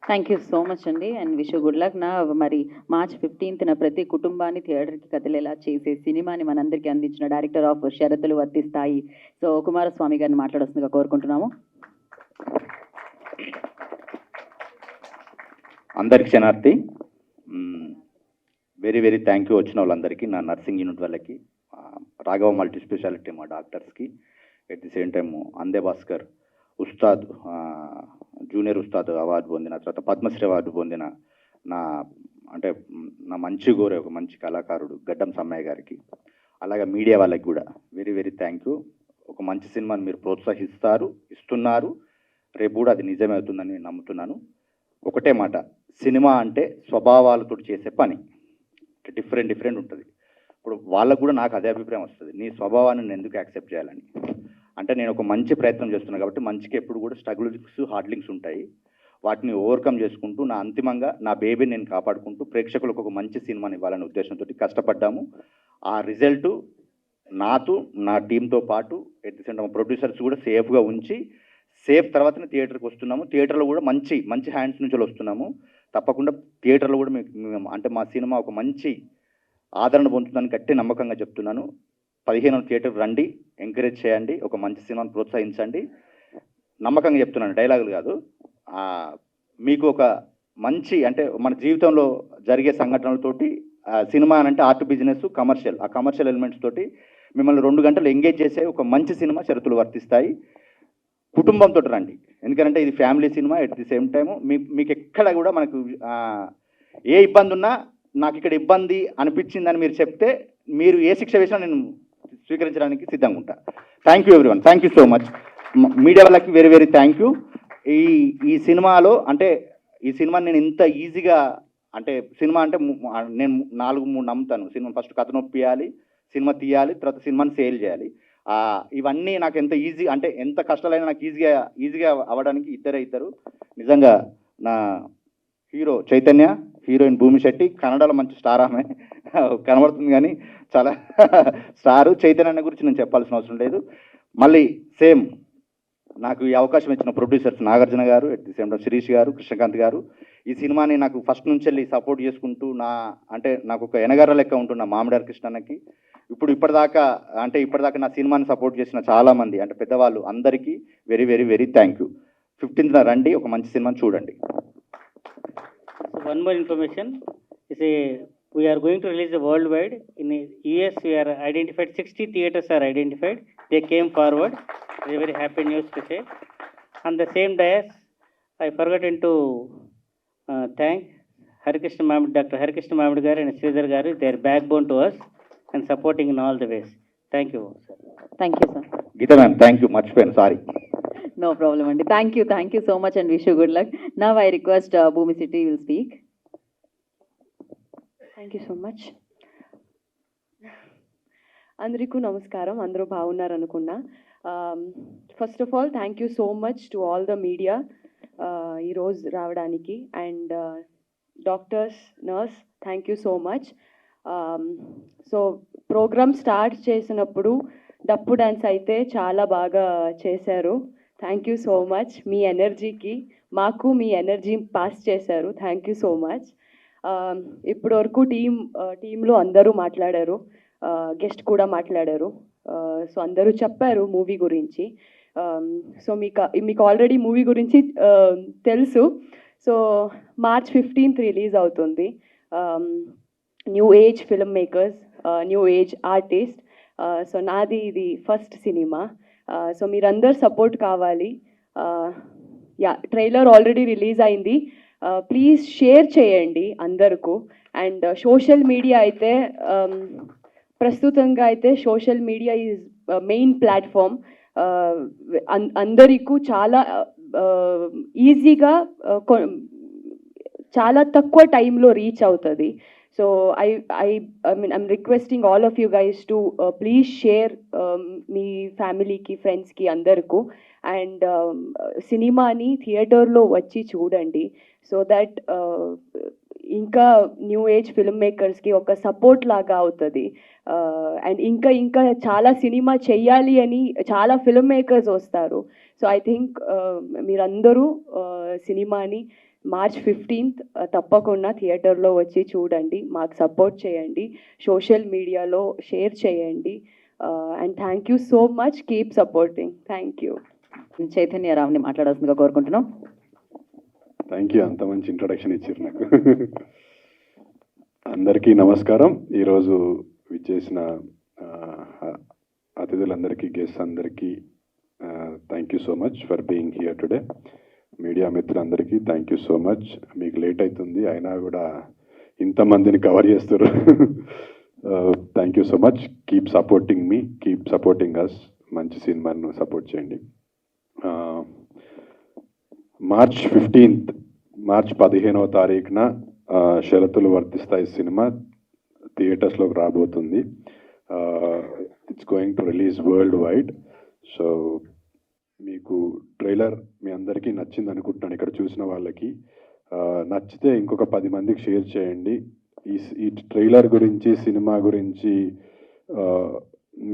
E: Thank you so much అండి and wish good luck. నా మరి March 15న ప్రతి కుటుంబాన్ని థియేటర్కి కదిలేలా చేసే సినిమాని మనందరికీ అందించిన డైరెక్టర్ ఆఫ్ షరతులు వర్తిస్తాయి సో కుమారస్వామి గారిని మాట్లాడాల్సిందిగా కోరుకుంటున్నాము.
O: అందరికి క్షణార్థి. వెరీ వెరీ థ్యాంక్ యూ వచ్చిన వాళ్ళందరికీ, నా నర్సింగ్ యూనిట్ వాళ్ళకి, రాఘవ మల్టీ స్పెషాలిటీ మా డాక్టర్స్కి, ఎట్ ది సేమ్ టైమ్ అందే భాస్కర్ ఉస్తాద్ జూనియర్ ఉస్తాద్ అవార్డు పొందిన, తర్వాత పద్మశ్రీ అవార్డు పొందిన నా మంచి గోరే ఒక మంచి కళాకారుడు గడ్డం సమ్మయ్య గారికి, అలాగే మీడియా వాళ్ళకి కూడా వెరీ వెరీ థ్యాంక్ యూ. ఒక మంచి సినిమాని మీరు ఇస్తున్నారు, రేపు కూడా అది నిజమే అవుతుందని నేను నమ్ముతున్నాను. ఒకటే మాట, సినిమా అంటే స్వభావాలతో చేసే పని, డిఫరెంట్ ఉంటుంది. ఇప్పుడు వాళ్ళకు కూడా నాకు అదే అభిప్రాయం వస్తుంది, నీ స్వభావాన్ని నేను ఎందుకు యాక్సెప్ట్ చేయాలని. అంటే నేను ఒక మంచి ప్రయత్నం చేస్తున్నాను కాబట్టి మంచికి ఎప్పుడు కూడా స్ట్రగుల్స్ హార్డ్లింగ్స్ ఉంటాయి, వాటిని ఓవర్కమ్ చేసుకుంటూ అంతిమంగా నా బేబీని నేను కాపాడుకుంటూ ప్రేక్షకులకు ఒక మంచి సినిమాని ఇవ్వాలనే ఉద్దేశంతో కష్టపడ్డాము. ఆ రిజల్ట్ నాతో నా టీంతో పాటు at the same time producers కూడా సేఫ్గా ఉంచి సేఫ్ తర్వాతనే థియేటర్కి వస్తున్నాము. థియేటర్లో కూడా మంచి హ్యాండ్స్ నుంచి వస్తున్నాము. తప్పకుండా థియేటర్లో కూడా మేము అంటే మా సినిమా ఒక మంచి ఆదరణ పొందుతుందని గట్టి నమ్మకంగా చెప్తున్నాను. 15వ థియేటర్ రండి, ఎంకరేజ్ చేయండి, ఒక మంచి సినిమాను ప్రోత్సహించండి. నమ్మకంగా చెప్తున్నాను, డైలాగులు కాదు. మీకు ఒక మంచి అంటే మన జీవితంలో జరిగే సంఘటనలతోటి సినిమా అంటే ఆర్ట్ బిజినెస్ కమర్షియల్, ఆ కమర్షియల్ ఎలిమెంట్స్ తోటి మిమ్మల్ని 2 గంటలు ఎంగేజ్ చేసే ఒక మంచి సినిమా షరతులు వర్తిస్తాయి. కుటుంబంతో రండి, ఎందుకంటే ఇది family cinema. At the same time మీకు ఎక్కడ కూడా మనకు ఏ ఇబ్బంది ఉన్నా నాకు ఇక్కడ ఇబ్బంది అనిపించిందని మీరు చెప్తే మీరు ఏ శిక్ష వేసినా నేను స్వీకరించడానికి సిద్ధంగా ఉంటా. Thank you everyone, thank you so much. Media వాళ్ళకి వెరీ వెరీ థ్యాంక్ యూ. ఈ సినిమాలో అంటే ఈ సినిమాని నేను ఇంత ఈజీగా అంటే సినిమా అంటే నేను 4-3 నమ్ముతాను. సినిమా ఫస్ట్ కథ నొప్పియాలి, సినిమా తీయాలి, తర్వాత సినిమాని సేల్ చేయాలి. ఇవన్నీ నాకు ఎంత ఈజీ అంటే ఎంత కష్టాలైనా నాకు ఈజీగా అవ్వడానికి ఇద్దరు నిజంగా నా హీరో చైతన్య, హీరోయిన్ భూమిశెట్టి, కన్నడలో మంచి స్టార్ ఆమె కనబడుతుంది కానీ చాలా స్టారు. చైతన్య గురించి నేను చెప్పాల్సిన అవసరం లేదు. మళ్ళీ సేమ్ నాకు ఈ అవకాశం ఇచ్చిన ప్రొడ్యూసర్స్ నాగార్జున గారు, at the same time Sirish గారు, కృష్ణకాంత్ గారు ఈ సినిమాని నాకు ఫస్ట్ నుంచి వెళ్ళి సపోర్ట్ చేసుకుంటూ నాకు ఒక ఎనగర్ర లెక్క ఉంటున్న మామిడారి కృష్ణన్నకి, ఇప్పటిదాకా నా సినిమాని సపోర్ట్ చేసిన చాలామంది అంటే పెద్దవాళ్ళు అందరికీ very very very thank you. 15th రండి, ఒక మంచి సినిమాని చూడండి.
N: So one more information is we are going to release the worldwide. In US we are identified 60 theaters are identified. They came forward. It's a very happy news to say. On the same day, I forgotten to thank Harikrishna Mamud, Dr. Harikrishna Mamud garu and Sridhar garu. They are backbone to us and supporting in all the ways. Thank you, sir.
E: Thank you sir.
O: Geeta ma'am thank you, మర్చిపోయాను, sorry.
E: No problem అండి. Thank you so much and wish you good luck. Now I request Bhumi Shetty will speak.
P: Thank you so much. అందరికీ నమస్కారం, అందరూ బాగున్నారు అనుకున్నా. First of all thank you so much to all the media ఈరోజు రావడానికి, and doctors, nurse, thank you so much. So program start చేసినప్పుడు డప్పు dance అయితే చాలా బాగా చేశారు. Thank you so much. మీ ఎనర్జీకి మాకు మీ ఎనర్జీ పాస్ చేశారు. Thank you so much. ఇప్పటి వరకు టీంలో అందరూ మాట్లాడారు, గెస్ట్ కూడా మాట్లాడారు. సో అందరూ చెప్పారు మూవీ గురించి. సో మీకు ఆల్రెడీ మూవీ గురించి తెలుసు. సో March 15th రిలీజ్ అవుతుంది. New age film makers, new age artist. So నాది ఇది ఫస్ట్ సినిమా. సో మీరందరు సపోర్ట్ కావాలి. యా ట్రైలర్ ఆల్రెడీ రిలీజ్ అయింది. ప్లీజ్ షేర్ చేయండి అందరికీ. అండ్ సోషల్ మీడియా అయితే ప్రస్తుతంగా అయితే social media is main platform. అందరికీ చాలా ఈజీగా చాలా తక్కువ టైంలో రీచ్ అవుతుంది. So I'm requesting all of you guys to please share మీ ఫ్యామిలీకి ఫ్రెండ్స్కి అందరికీ. అండ్ సినిమాని థియేటర్లో వచ్చి చూడండి. సో దట్ ఇంకా న్యూ ఏజ్ ఫిల్మ్ మేకర్స్కి ఒక సపోర్ట్ లాగా అవుతుంది. అండ్ ఇంకా చాలా సినిమా చెయ్యాలి అని చాలా ఫిల్మ్ మేకర్స్ వస్తారు. సో ఐ థింక్ మీరందరూ సినిమాని March 15th తప్పకుండా థియేటర్లో వచ్చి చూడండి, మాకు సపోర్ట్ చేయండి, సోషల్ మీడియాలో షేర్ చేయండి. And thank you so much, keep supporting. Thank you.
E: Chaitanya రావుని మాట్లాడాల్సిందిగా కోరుకుంటున్నాం.
Q: థ్యాంక్ యూ, అంత మంచి ఇంట్రొడక్షన్ ఇచ్చారు నాకు. అందరికీ నమస్కారం. ఈరోజు విచ్చేసిన అతిథులందరికీ, గెస్ట్ అందరికీ thank you so much for being here today. Media మిత్రులందరికీ థ్యాంక్ యూ సో మచ్. మీకు లేట్ అవుతుంది అయినా కూడా ఇంతమందిని కవర్ చేస్తారు. Thank you so much. Keep supporting me, keep supporting us. మంచి సినిమాను సపోర్ట్ చేయండి. March 15th, మార్చ్ 15వ తారీఖున షరతులు వర్తిస్తాయి సినిమా థియేటర్స్లోకి రాబోతుంది. It's going to release world wide. So మీకు ట్రైలర్ మీ అందరికీ నచ్చింది అనుకుంటున్నాను. ఇక్కడ చూసిన వాళ్ళకి నచ్చితే ఇంకొక 10 మందికి షేర్ చేయండి. ఈ ట్రైలర్ గురించి, సినిమా గురించి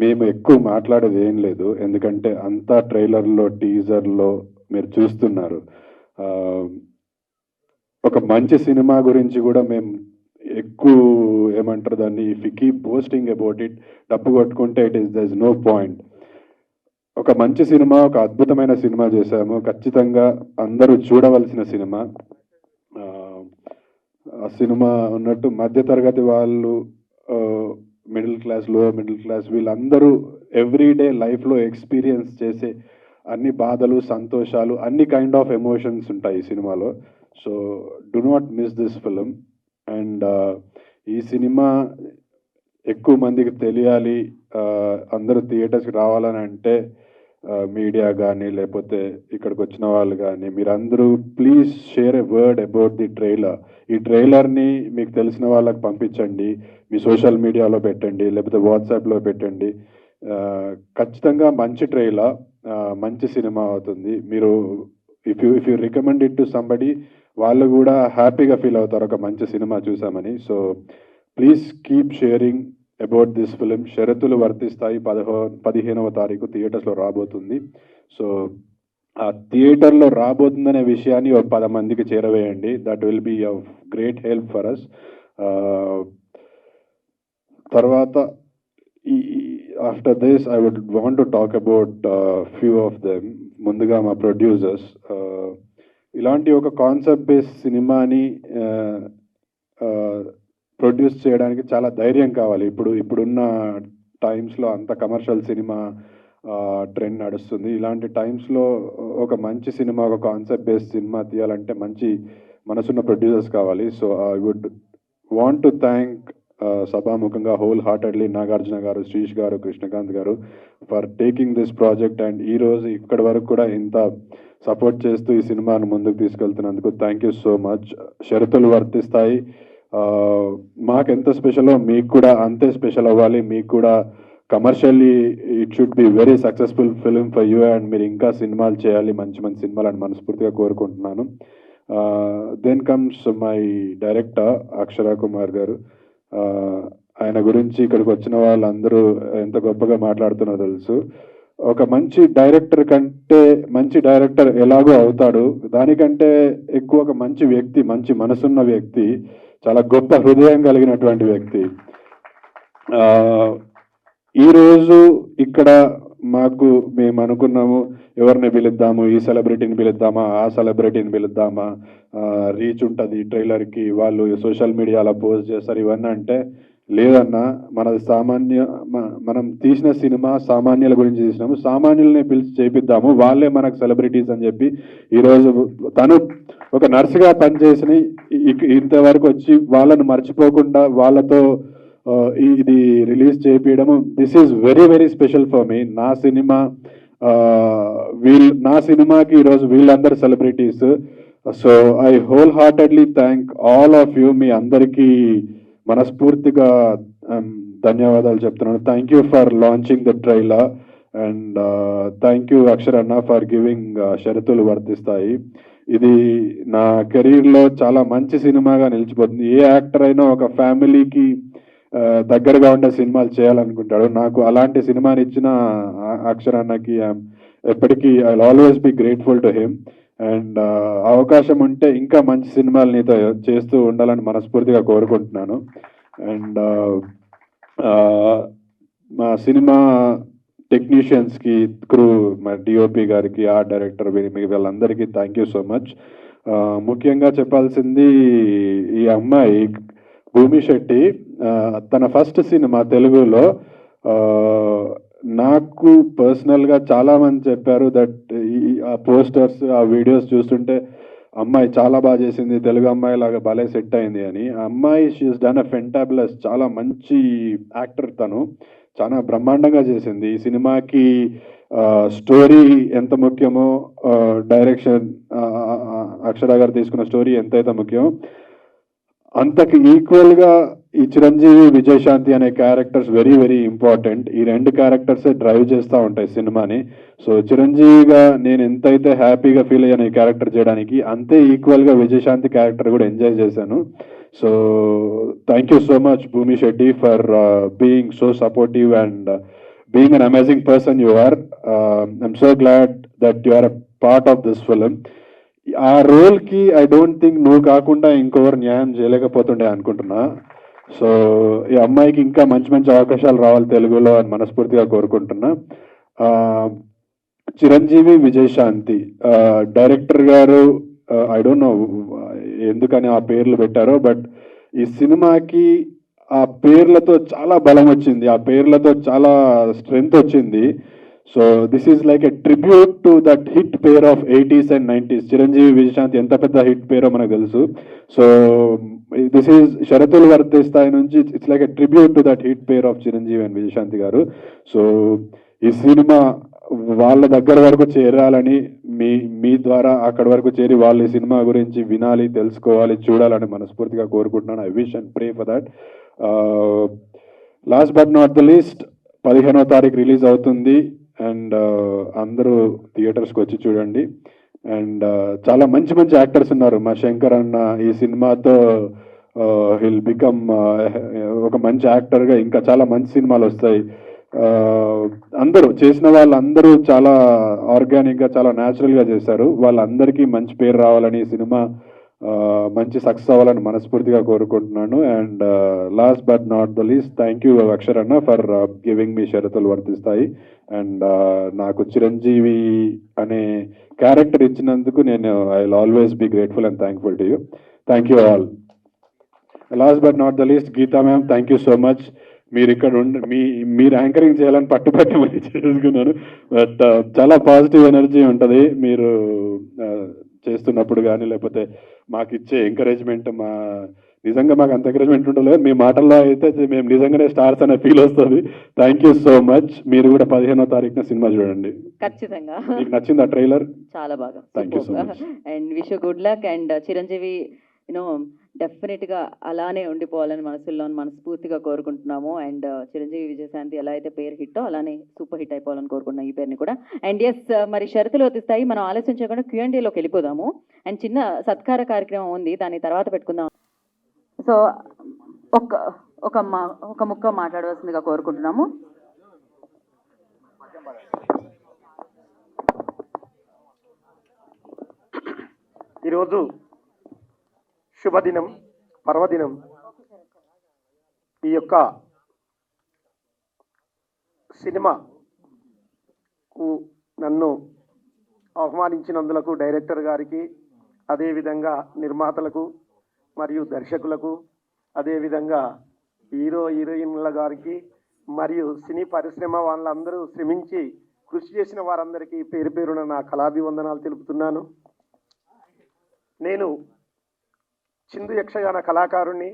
Q: మేము ఎక్కువ మాట్లాడేది ఏం లేదు, ఎందుకంటే అంతా ట్రైలర్లో, టీజర్లో మీరు చూస్తున్నారు. ఒక మంచి సినిమా గురించి కూడా మేము ఎక్కువ ఏమంటారు దాన్ని, if you keep posting about it, డబ్బు కొట్టుకుంటే దర్ ఇస్ నో పాయింట్. ఒక మంచి సినిమా, ఒక అద్భుతమైన సినిమా చేశాము, ఖచ్చితంగా అందరూ చూడవలసిన సినిమా. ఆ సినిమా ఉన్నట్టు మధ్యతరగతి వాళ్ళు, middle class, lower middle class, వీళ్ళందరూ ఎవ్రీడే లైఫ్లో ఎక్స్పీరియన్స్ చేసే అన్ని బాధలు, సంతోషాలు, అన్ని కైండ్ ఆఫ్ ఎమోషన్స్ ఉంటాయి ఈ సినిమాలో. So do not miss this film. And ఈ సినిమా ఎక్కువ మందికి తెలియాలి, అందరూ థియేటర్స్కి రావాలని అంటే మీడియా కానీ లేకపోతే ఇక్కడికి వచ్చిన వాళ్ళు కానీ మీరందరూ please share a word about the trailer. ఈ ట్రైలర్ని మీకు తెలిసిన వాళ్ళకి పంపించండి, మీ సోషల్ మీడియాలో పెట్టండి, లేకపోతే వాట్సాప్లో పెట్టండి. ఖచ్చితంగా మంచి ట్రైలర్, మంచి సినిమా అవుతుంది. మీరు if you recommend it to somebody, వాళ్ళు కూడా హ్యాపీగా ఫీల్ అవుతారు ఒక మంచి సినిమా చూసామని. So please keep sharing about this film. షరతులు వర్తిస్తాయి 15వ తారీఖు థియేటర్స్లో రాబోతుంది. సో ఆ థియేటర్లో రాబోతుందనే విషయాన్ని ఒక 10 మందికి చేరవేయండి. That will be of great help for us. తర్వాత after this I would want to talk about few of them. ముందుగా మా ప్రొడ్యూసర్స్. ఇలాంటి ఒక కాన్సెప్ట్ బేస్డ్ సినిమాని ప్రొడ్యూస్ చేయడానికి చాలా ధైర్యం కావాలి. ఇప్పుడున్న టైమ్స్లో అంత కమర్షియల్ సినిమా ట్రెండ్ నడుస్తుంది. ఇలాంటి టైమ్స్లో ఒక మంచి సినిమా, ఒక కాన్సెప్ట్ బేస్డ్ సినిమా తీయాలంటే మంచి మనసున్న ప్రొడ్యూసర్స్ కావాలి. So I would want to thank సభాముఖంగా హోల్ హార్టెడ్లీ నాగార్జున గారు, శ్రీష్ గారు, కృష్ణకాంత్ గారు for taking this project. And ఈరోజు ఇక్కడి వరకు కూడా ఇంత సపోర్ట్ చేస్తూ ఈ సినిమాను ముందుకు తీసుకెళ్తున్నందుకు థ్యాంక్ యూ సో మచ్. షరతులు వర్తిస్తాయి మాకు ఎంత స్పెషలో మీకు కూడా అంతే స్పెషల్ అవ్వాలి. మీకు కూడా commercially it should be very successful film for you. And మీరు ఇంకా సినిమాలు చేయాలి, మంచి మంచి సినిమాలు అని మనస్ఫూర్తిగా కోరుకుంటున్నాను. దెన్ కమ్స్ మై డైరెక్టర్ అక్షరా కుమార్ గారు. ఆయన గురించి ఇక్కడికి వచ్చిన వాళ్ళందరూ ఎంత గొప్పగా మాట్లాడుతున్నారో తెలుసు. ఒక మంచి డైరెక్టర్ కంటే మంచి డైరెక్టర్ ఎలాగో అవుతాడు, దానికంటే ఎక్కువ ఒక మంచి వ్యక్తి, మంచి మనసున్న వ్యక్తి, చాలా గొప్ప హృదయం కలిగినటువంటి వ్యక్తి. ఈరోజు ఇక్కడ మేము అనుకున్నాము ఎవరిని పిలుద్దాము, ఈ సెలబ్రిటీని పిలుద్దామా, ఆ సెలబ్రిటీని పిలుద్దామా, రీచ్ ఉంటుంది ట్రైలర్కి, వాళ్ళు సోషల్ మీడియాలో పోస్ట్ చేస్తారు, ఇవన్నీ అంటే లేదన్నా మనది మనం తీసిన సినిమా సామాన్యుల గురించి తీసినాము, సామాన్యులనే పిలిచి చేపిద్దాము, వాళ్ళే మనకు సెలబ్రిటీస్ అని చెప్పి ఈరోజు తను ఒక నర్సుగా పనిచేసి ఇంతవరకు వచ్చి వాళ్ళను మర్చిపోకుండా వాళ్ళతో ఇది రిలీజ్ చేయించడము, this is very very special for me. నా సినిమాకి ఈరోజు వీళ్ళందరూ celebrities. So I wholeheartedly thank all of you. మీ అందరికీ మనస్ఫూర్తిగా ధన్యవాదాలు చెప్తున్నాను. Thank you for launching the trailer and thank you Akshar అన్న ఫర్ గివింగ్ షరతులు వర్తిస్తాయి. ఇది నా కెరీర్లో చాలా మంచి సినిమాగా నిలిచిపోతుంది. ఏ యాక్టర్ అయినా ఒక ఫ్యామిలీకి దగ్గరగా ఉండే సినిమాలు చేయాలనుకుంటాడు. నాకు అలాంటి సినిమాని ఇచ్చిన అక్షర్ అన్నకి ఎప్పటికీ I always be grateful to him. And అవకాశం ఉంటే ఇంకా మంచి సినిమాలు నీతో చేస్తూ ఉండాలని మనస్ఫూర్తిగా కోరుకుంటున్నాను. అండ్ మా సినిమా టెక్నీషియన్స్కి, క్రూ, మా డిఓపి గారికి, ఆర్ట్ డైరెక్టర్, వీళ్ళందరికీ థ్యాంక్ యూ సో మచ్. ముఖ్యంగా చెప్పాల్సింది ఈ అమ్మాయి భూమి శెట్టి, తన ఫస్ట్ సినిమా తెలుగులో. నాకు పర్సనల్గా చాలామంది చెప్పారు దట్ ఆ పోస్టర్స్, ఆ వీడియోస్ చూస్తుంటే అమ్మాయి చాలా బాగా చేసింది, తెలుగు అమ్మాయి లాగా భలే సెట్ అయింది అని. ఆ అమ్మాయి షీఈస్ డన్ అ ఫెంటాబులస్, చాలా మంచి యాక్టర్, తను చాలా బ్రహ్మాండంగా చేసింది. ఈ సినిమాకి స్టోరీ ఎంత ముఖ్యమో, డైరెక్షన్ అక్షర గారు తీసుకున్న స్టోరీ ఎంతైతే ముఖ్యమో అంతకు ఈక్వల్గా ఈ చిరంజీవి, విజయశాంతి అనే క్యారెక్టర్స్ వెరీ వెరీ ఇంపార్టెంట్. ఈ రెండు క్యారెక్టర్సే డ్రైవ్ చేస్తూ ఉంటాయి సినిమాని. సో చిరంజీవిగా నేను ఎంతైతే హ్యాపీగా ఫీల్ అయ్యాను ఈ క్యారెక్టర్ చేయడానికి, అంతే ఈక్వల్గా విజయశాంతి క్యారెక్టర్ కూడా ఎంజాయ్ చేశాను. So thank you so much Bhumi Shetty for being so supportive and being an amazing person you are. I'm so glad that you are a part of this film. ఆ రోల్కి I don't think నువ్వు కాకుండా ఇంకొకరు న్యాయం చేయలేకపోతుండే అనుకుంటున్నా. So ఈ అమ్మాయికి ఇంకా మంచి మంచి అవకాశాలు రావాలి తెలుగులో అని మనస్ఫూర్తిగా కోరుకుంటున్నా. చిరంజీవి, విజయశాంతి డైరెక్టర్ గారు ఐ డోంట్ నో ఎందుకని ఆ పేర్లు పెట్టారో, బట్ ఈ సినిమాకి ఆ పేర్లతో చాలా బలం వచ్చింది, ఆ పేర్లతో చాలా స్ట్రెంగ్త్ వచ్చింది. So this is like a tribute to that hit pair of 80s and 90s. Chiranjeevi, Vijayashanti ఎంత పెద్ద హిట్ పేరో మనకు తెలుసు. సో దిస్ ఈజ్ షరతులు వర్తిస్తాయి నుంచి it's like a tribute to that hit pair of Chiranjeevi and Vijayashanti గారు. సో ఈ సినిమా వాళ్ళ దగ్గర వరకు చేరాలని, మీ ద్వారా అక్కడి వరకు చేరి వాళ్ళు ఈ సినిమా గురించి వినాలి, తెలుసుకోవాలి, చూడాలని మనస్ఫూర్తిగా కోరుకుంటున్నాను. I wish and pray for that. Last but not the least, 15వ తారీఖు రిలీజ్ అవుతుంది అండ్ అందరూ థియేటర్స్కి వచ్చి చూడండి. అండ్ చాలా మంచి మంచి యాక్టర్స్ ఉన్నారు. మా శంకర్ అన్న ఈ సినిమాతో హిల్ బికమ్ ఒక మంచి యాక్టర్గా ఇంకా చాలా మంచి సినిమాలు వస్తాయి. అందరూ చేసిన వాళ్ళందరూ చాలా ఆర్గానిక్గా, చాలా న్యాచురల్గా చేశారు. వాళ్ళందరికీ మంచి పేరు రావాలని, ఈ సినిమా మంచి సక్సెస్ అవ్వాలని మనస్ఫూర్తిగా కోరుకుంటున్నాను. And last but not the least, thank you Akshar అన్న ఫర్ గివింగ్ మీ షరతులు వర్తిస్తాయి. అండ్ నాకు చిరంజీవి అనే క్యారెక్టర్ ఇచ్చినందుకు నేను I will always be grateful and thankful to you. Thank you all. Last but not the least, Geetha ma'am, thank you so much. మీరు ఇక్కడ మీరు యాంకరింగ్ చేయాలని పట్టుపట్టి మరి చేసుకున్నాను. బట్ చాలా పాజిటివ్ ఎనర్జీ ఉంటుంది మీరు చేస్తున్నప్పుడు కానీ, లేకపోతే మాకు ఇచ్చే ఎంకరేజ్మెంట్, నిజంగా మాకు అంత ఎంకరేజ్మెంట్ ఉండలేదు. మీ మాటల్లో అయితే మేము నిజంగానే స్టార్స్ అనే ఫీల్ వస్తుంది. Thank you so much. మీరు కూడా 15వ తారీఖున సినిమా చూడండి.
E: ఖచ్చితంగా.
Q: మీకు నచ్చింది ఆ ట్రైలర్?
E: చాలా బాగా.
Q: Thank you so much.
E: And wish you good luck. And Chiranjeevi డెఫినెట్గా అలానే ఉండిపోవాలని మనస్ఫూర్తిగా కోరుకుంటున్నాము. అండ్ చిరంజీవి, విజయశాంతి ఎలా అయితే పేరు హిట్టో అలానే సూపర్ హిట్ అయిపోవాలని కోరుకుంటున్నాం ఈ పేరుని కూడా. అండ్ ఎస్, మరి షరతులు వర్తిస్తాయి. మనం ఆలస్యం చేయకుండా Q&Aలోకి వెళ్ళిపోదాము. అండ్ చిన్న సత్కార కార్యక్రమం ఉంది, దాని తర్వాత పెట్టుకుందాం. సో ఒక ముక్క మాట్లాడవలసిందిగా కోరుకుంటున్నాము.
B: ఈరోజు శుభదినం, పర్వదినం. ఈ యొక్క సినిమాకు నన్ను ఆహ్వానించినందులకు డైరెక్టర్ గారికి, అదేవిధంగా నిర్మాతలకు మరియు దర్శకులకు, అదేవిధంగా
R: హీరో హీరోయిన్ల గారికి మరియు సినీ పరిశ్రమ వాళ్ళందరూ శ్రమించి కృషి చేసిన వారందరికీ పేరు పేరున నా కళాభివందనాలు తెలుపుతున్నాను. నేను చిందు యక్షగాన కళాకారుణ్ణి.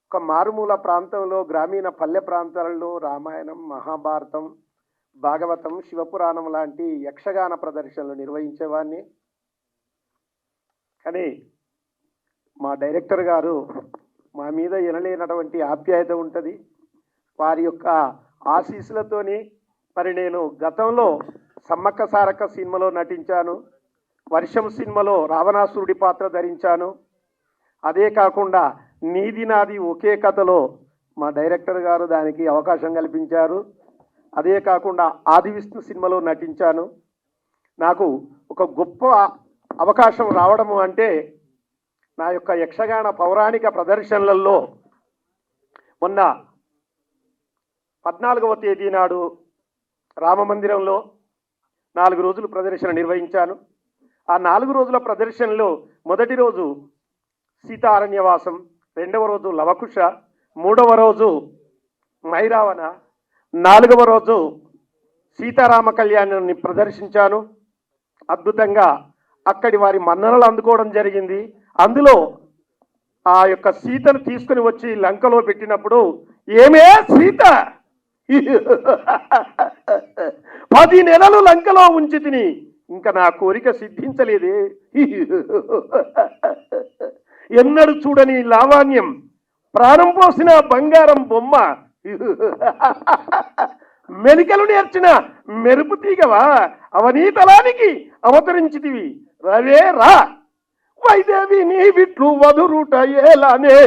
R: ఒక మారుమూల ప్రాంతంలో గ్రామీణ పల్లె ప్రాంతాలలో రామాయణం, మహాభారతం, భాగవతం, శివపురాణం లాంటి యక్షగాన ప్రదర్శనలు నిర్వహించేవాడిని. కానీ మా డైరెక్టర్ గారు మా మీద ఎనలేనటువంటి ఆప్యాయత ఉంటుంది. వారి యొక్క ఆశీస్సులతోని మరి నేను గతంలో సమ్మక్క సారక్క సినిమాలో నటించాను. వర్షం సినిమాలో రావణాసురుడి పాత్ర ధరించాను. అదే కాకుండా నీది నాది ఒకే కథలో మా డైరెక్టర్ గారు దానికి అవకాశం కల్పించారు. అదే కాకుండా ఆది విష్ణు సినిమాలో నటించాను. నాకు ఒక గొప్ప అవకాశం రావడము అంటే నా యొక్క యక్షగాన పౌరాణిక ప్రదర్శనలలో మొన్న 14వ తేదీ నాడు రామమందిరంలో 4 రోజులు ప్రదర్శన నిర్వహించాను. ఆ 4 రోజుల ప్రదర్శనలో మొదటి రోజు సీతారణ్యవాసం, 2వ రోజు లవకుశ, 3వ రోజు మైరావణ, 4వ రోజు సీతారామ కళ్యాణాన్ని ప్రదర్శించాను. అద్భుతంగా అక్కడి వారి మన్ననలు అందుకోవడం జరిగింది. అందులో ఆ యొక్క సీతను తీసుకుని వచ్చి లంకలో పెట్టినప్పుడు, ఏమే సీత 10 నెలలు లంకలో ఉంచి తిని ఇంకా నా కోరిక సిద్ధించలేదే, ఎన్నడు చూడని లావణ్యం, ప్రాణం పోసిన బంగారం బొమ్మ, మెలికలు నేర్చిన మెరుపు తీగవా, అవనీతలానికి అవతరించితివి, రవే రా వైదేవి నీ విట్లు వదురుట ఏలానే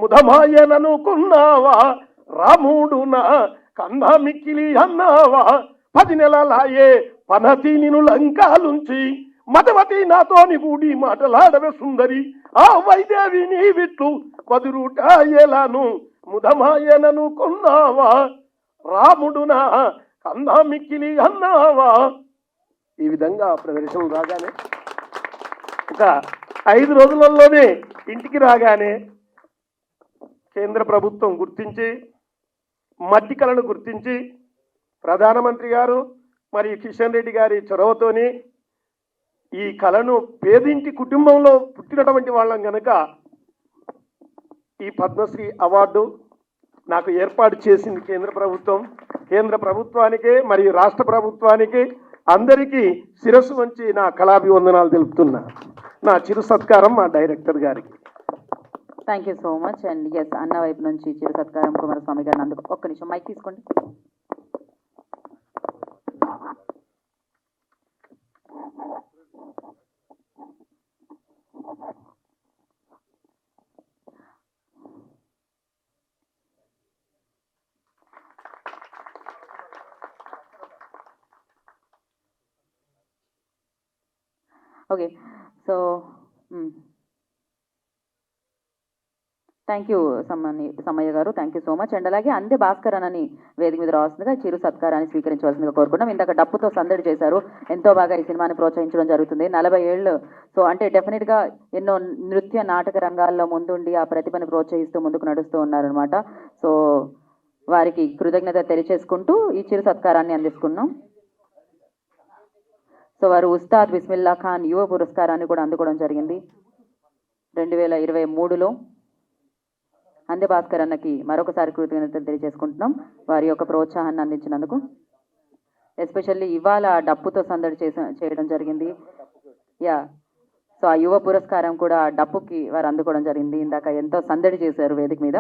R: ముదమాయననుకున్నావా, రాముడునా కన్నా మిక్కిలి అన్నావా, 10 నెలలాయే పనతి నిను లంకాలుంచి, మదవతి నాతోని కూడి మాటలాడవే సుందరి, ఆ వైదేవి నీ విట్లు వదురుట ఏలాను ముదమాయననుకున్నావా, రాముడునా కన్నా మిక్కిలి అన్నావా. ఈ విధంగా ప్రదర్శన రాగానే ఒక 5 రోజులలోనే ఇంటికి రాగానే కేంద్ర ప్రభుత్వం గుర్తించి, మట్టి కళను గుర్తించి, ప్రధానమంత్రి గారు మరియు కిషన్ రెడ్డి గారి చొరవతోని ఈ కళను పేదింటి కుటుంబంలో పుట్టినటువంటి వాళ్ళం కనుక ఈ పద్మశ్రీ అవార్డు నాకు ఏర్పాటు చేసింది కేంద్ర ప్రభుత్వం. కేంద్ర ప్రభుత్వానికి మరియు రాష్ట్ర ప్రభుత్వానికి అందరికీ శిరస్సు వంచి నా కళాభివందనాలు తెలుపుతున్నా. నా చిరు సత్కారం మా డైరెక్టర్ గారికి.
E: Thank you so much. And yes, అన్న వైపు నుంచి చిరు సత్కారం కుమారస్వామి గారిని అందుకు. ఒక్క నిమిషం మైక్ తీసుకోండి. Okay, so thank you Sammayya garu, thank you so much. And అలాగే అందే భాస్కర్ అని వేదిక మీద రావాల్సిందిగా చిరు సత్కారాన్ని స్వీకరించవలసిందిగా కోరుకున్నాం. ఇందాక డప్పుతో సందడి చేశారు, ఎంతో బాగా ఈ సినిమాని ప్రోత్సహించడం జరుగుతుంది. 40 ఏళ్ళు, సో అంటే డెఫినెట్గా ఎన్నో నృత్య నాటక రంగాల్లో ముందుండి ఆ ప్రతిభను ప్రోత్సహిస్తూ ముందుకు నడుస్తూ ఉన్నారనమాట. సో వారికి కృతజ్ఞత తెలియచేసుకుంటూ ఈ చిరు సత్కారాన్ని అందిస్తున్నాం. సో వారు ఉస్తాద్ బిస్మిల్లా ఖాన్ యువ పురస్కారాన్ని కూడా అందుకోవడం జరిగింది 2023లో. అందే భాస్కర్ అన్నకి మరొకసారి కృతజ్ఞతలు తెలియజేసుకుంటున్నాం వారి యొక్క ప్రోత్సాహాన్ని అందించినందుకు. ఎస్పెషల్లీ ఇవాళ డప్పుతో సందడి చేయడం జరిగింది. యా, సో ఆ యువ పురస్కారం కూడా డప్పుకి వారు అందుకోవడం జరిగింది. ఇందాక ఎంతో సందడి చేశారు వేదిక మీద.